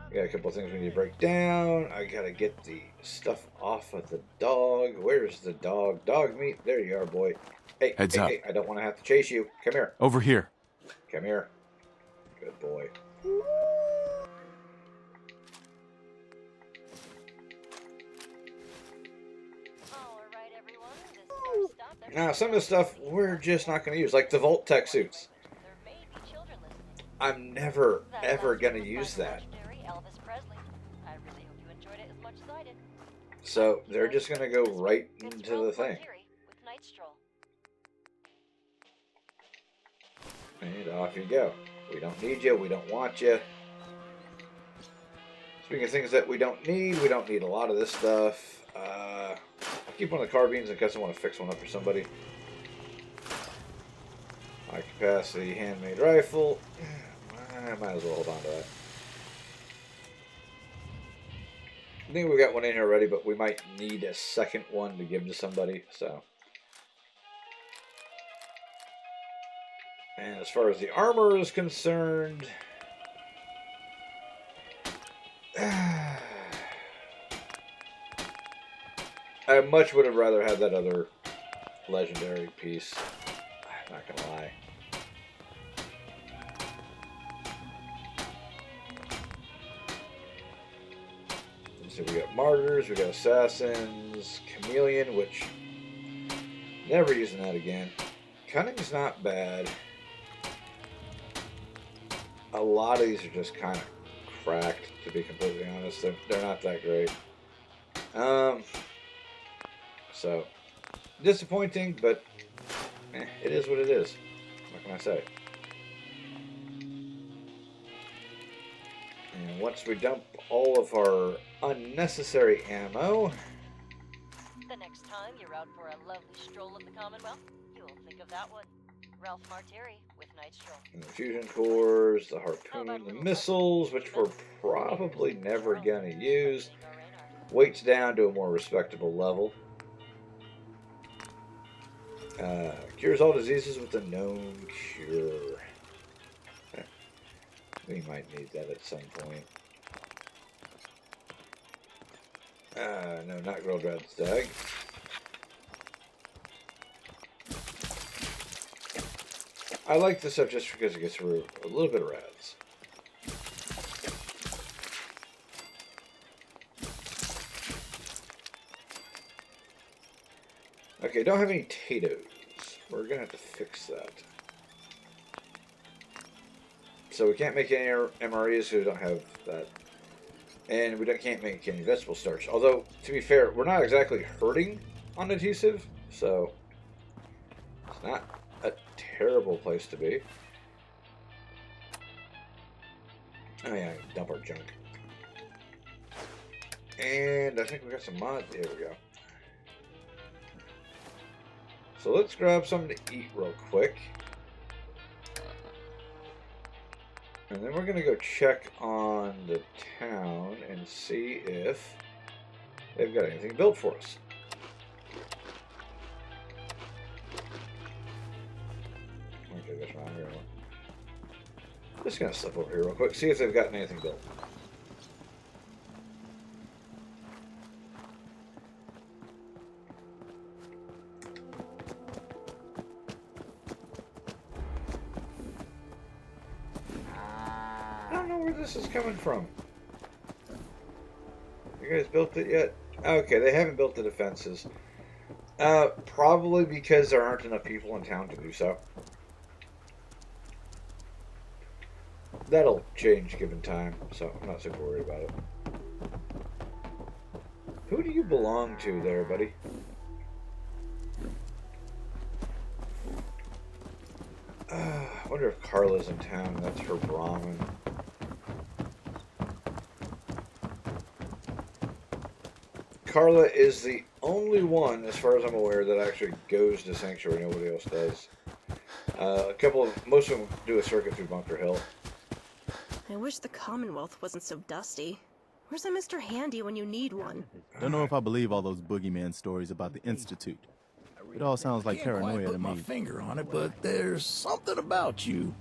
We got a couple of things we need to break down. I gotta get the stuff off of the dog. Where's the dog? Dog meat. There you are, boy. Hey, Heads up. Hey, I don't want to have to chase you. Come here. Over here. Come here. Good boy. Now, some of the stuff we're just not going to use, like the Volt-Tec suits. I'm never, ever going to use that. So, they're just going to go right into the thing. And off you go. We don't need you, we don't want you. Speaking of things that we don't need a lot of this stuff. I'll keep one of the carbines in case I want to fix one up for somebody. High capacity handmade rifle. I might as well hold on to that. I think we got one in here already, but we might need a second one to give to somebody, so. And as far as the armor is concerned, I much would have rather had that other legendary piece. I'm not gonna lie. So we got martyrs, we got assassins, chameleon, which never using that again. Cunning's not bad. A lot of these are just kind of cracked, to be completely honest. They're not that great. So, disappointing, but it is what it is. What can I say? And once we dump all of our unnecessary ammo, the next time you're out for a lovely stroll at the Commonwealth, you'll think of that one. Ralph Martiri with Night Stroll. and the fusion cores, the harpoon, the missiles, which we're probably never going to use. Weights down to a more respectable level. Cures all diseases with a known cure. We might need that at some point. No, not Girl Dread Stag. I like this stuff just because it gets rid of a little bit of rats. Okay, don't have any potatoes. We're gonna have to fix that. So we can't make any MREs because we don't have that. And we can't make any vegetable starch. Although, to be fair, we're not exactly hurting on adhesive, so it's not a terrible place to be. Oh yeah, dump our junk. And I think we got some mods. There we go. So let's grab something to eat real quick. And then we're going to go check on the town and see if they've got anything built for us. Okay, that's around here. Just going to slip over here real quick, see if they've got anything built. This is coming from. You guys built it yet? Okay, they haven't built the defenses. Probably because there aren't enough people in town to do so. That'll change given time, so I'm not super worried about it. Who do you belong to there, buddy? I wonder if Carla's in town. That's her Brahmin. Carla is the only one, as far as I'm aware, that actually goes to Sanctuary. Nobody else does. Most of them do a circuit through Bunker Hill. I wish the Commonwealth wasn't so dusty. Where's a Mr. Handy when you need one? Don't know if I believe all those boogeyman stories about the Institute. It all sounds like paranoia to put my me. finger on it, but there's something about you.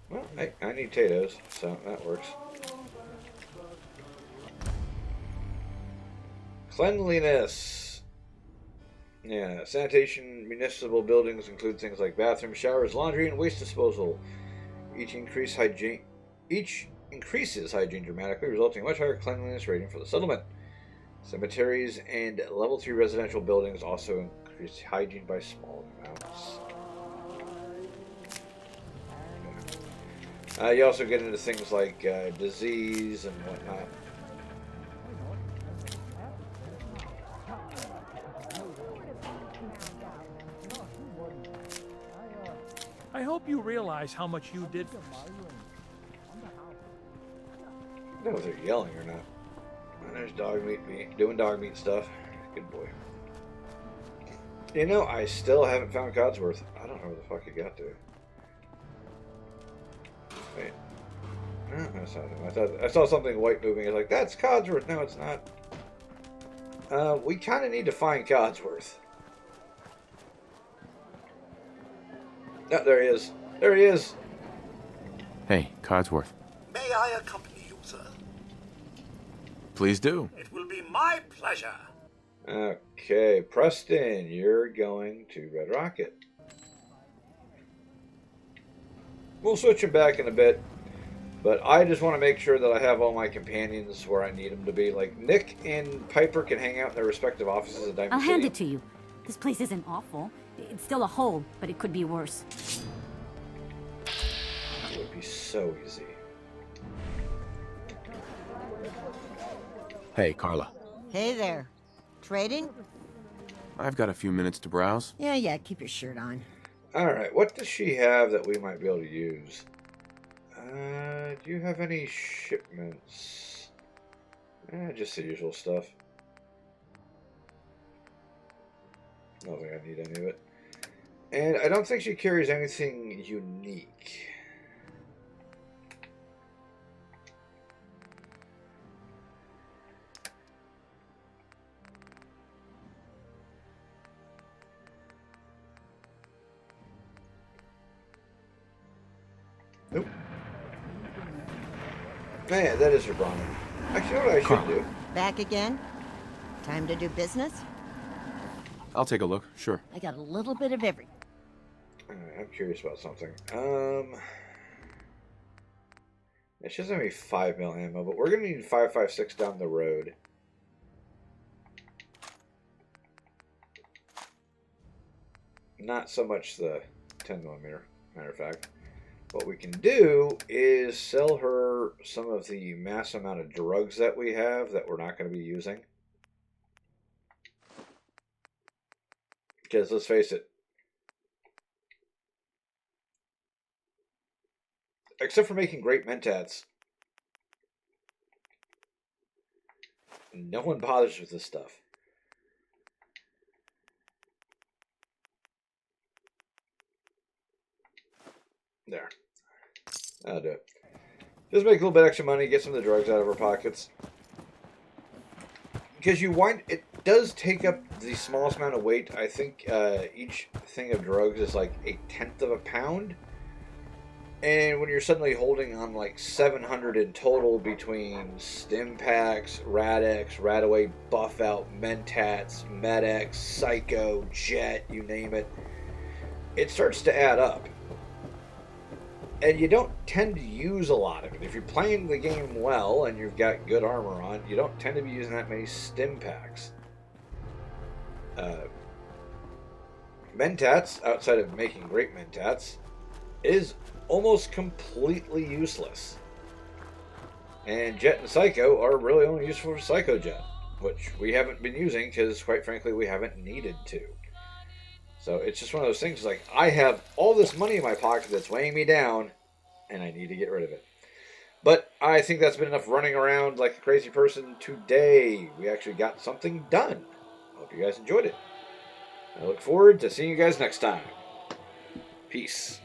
Well, I need potatoes, so that works. Cleanliness. Yeah, sanitation, municipal buildings include things like bathrooms, showers, laundry, and waste disposal. Each increases hygiene dramatically, resulting in a much higher cleanliness rating for the settlement. Cemeteries and level 3 residential buildings also increase hygiene by small amounts. You also get into things like disease and whatnot. I hope you realize how much you did for us. I don't know if they're yelling or not. Oh, there's dog meat doing dog meat stuff. Good boy. You know, I still haven't found Codsworth. I don't know where the fuck he got to. Wait. No, that's not him. I saw something white moving. I was like, that's Codsworth. No, it's not. We kind of need to find Codsworth. No, there he is. There he is. Hey, Codsworth. May I accompany you, sir? Please do. It will be my pleasure. Okay, Preston, you're going to Red Rocket. We'll switch him back in a bit, but I just want to make sure that I have all my companions where I need them to be. Like, Nick and Piper can hang out in their respective offices at Diamond I'll City. hand it to you. This place isn't awful. It's still a hole, but it could be worse. It would be so easy. Hey, Carla. Hey there. Trading? I've got a few minutes to browse. Yeah, keep your shirt on. Alright, what does she have that we might be able to use? Do you have any shipments? Just the usual stuff. I don't think I need any of it. And I don't think she carries anything unique. Nope. Man, that is her Brahmin. Actually, you know what I should do? Back again? Time to do business? I'll take a look, sure. I got a little bit of everything. Alright, I'm curious about something. It's just gonna be 5 mil ammo, but we're gonna need 5.56 down the road. Not so much the 10mm, matter of fact. What we can do is sell her some of the mass amount of drugs that we have that we're not going to be using. Because let's face it, except for making great mentats, no one bothers with this stuff. There. That'll do it. Just make a little bit extra money, get some of the drugs out of our pockets. Because it does take up the smallest amount of weight. I think each thing of drugs is like 1/10 of a pound. And when you're suddenly holding on like 700 in total between stim packs, Rad-X, Radaway, Buff Out, Mentats, Med-X, Psycho, Jet, you name it, it starts to add up. And you don't tend to use a lot of it. If you're playing the game well and you've got good armor on, you don't tend to be using that many stim packs. Mentats, outside of making great Mentats, is almost completely useless. And Jet and Psycho are really only useful for Psycho Jet, which we haven't been using because, quite frankly, we haven't needed to. So it's just one of those things like, I have all this money in my pocket that's weighing me down, and I need to get rid of it. But I think that's been enough running around like a crazy person today. We actually got something done. Hope you guys enjoyed it. I look forward to seeing you guys next time. Peace.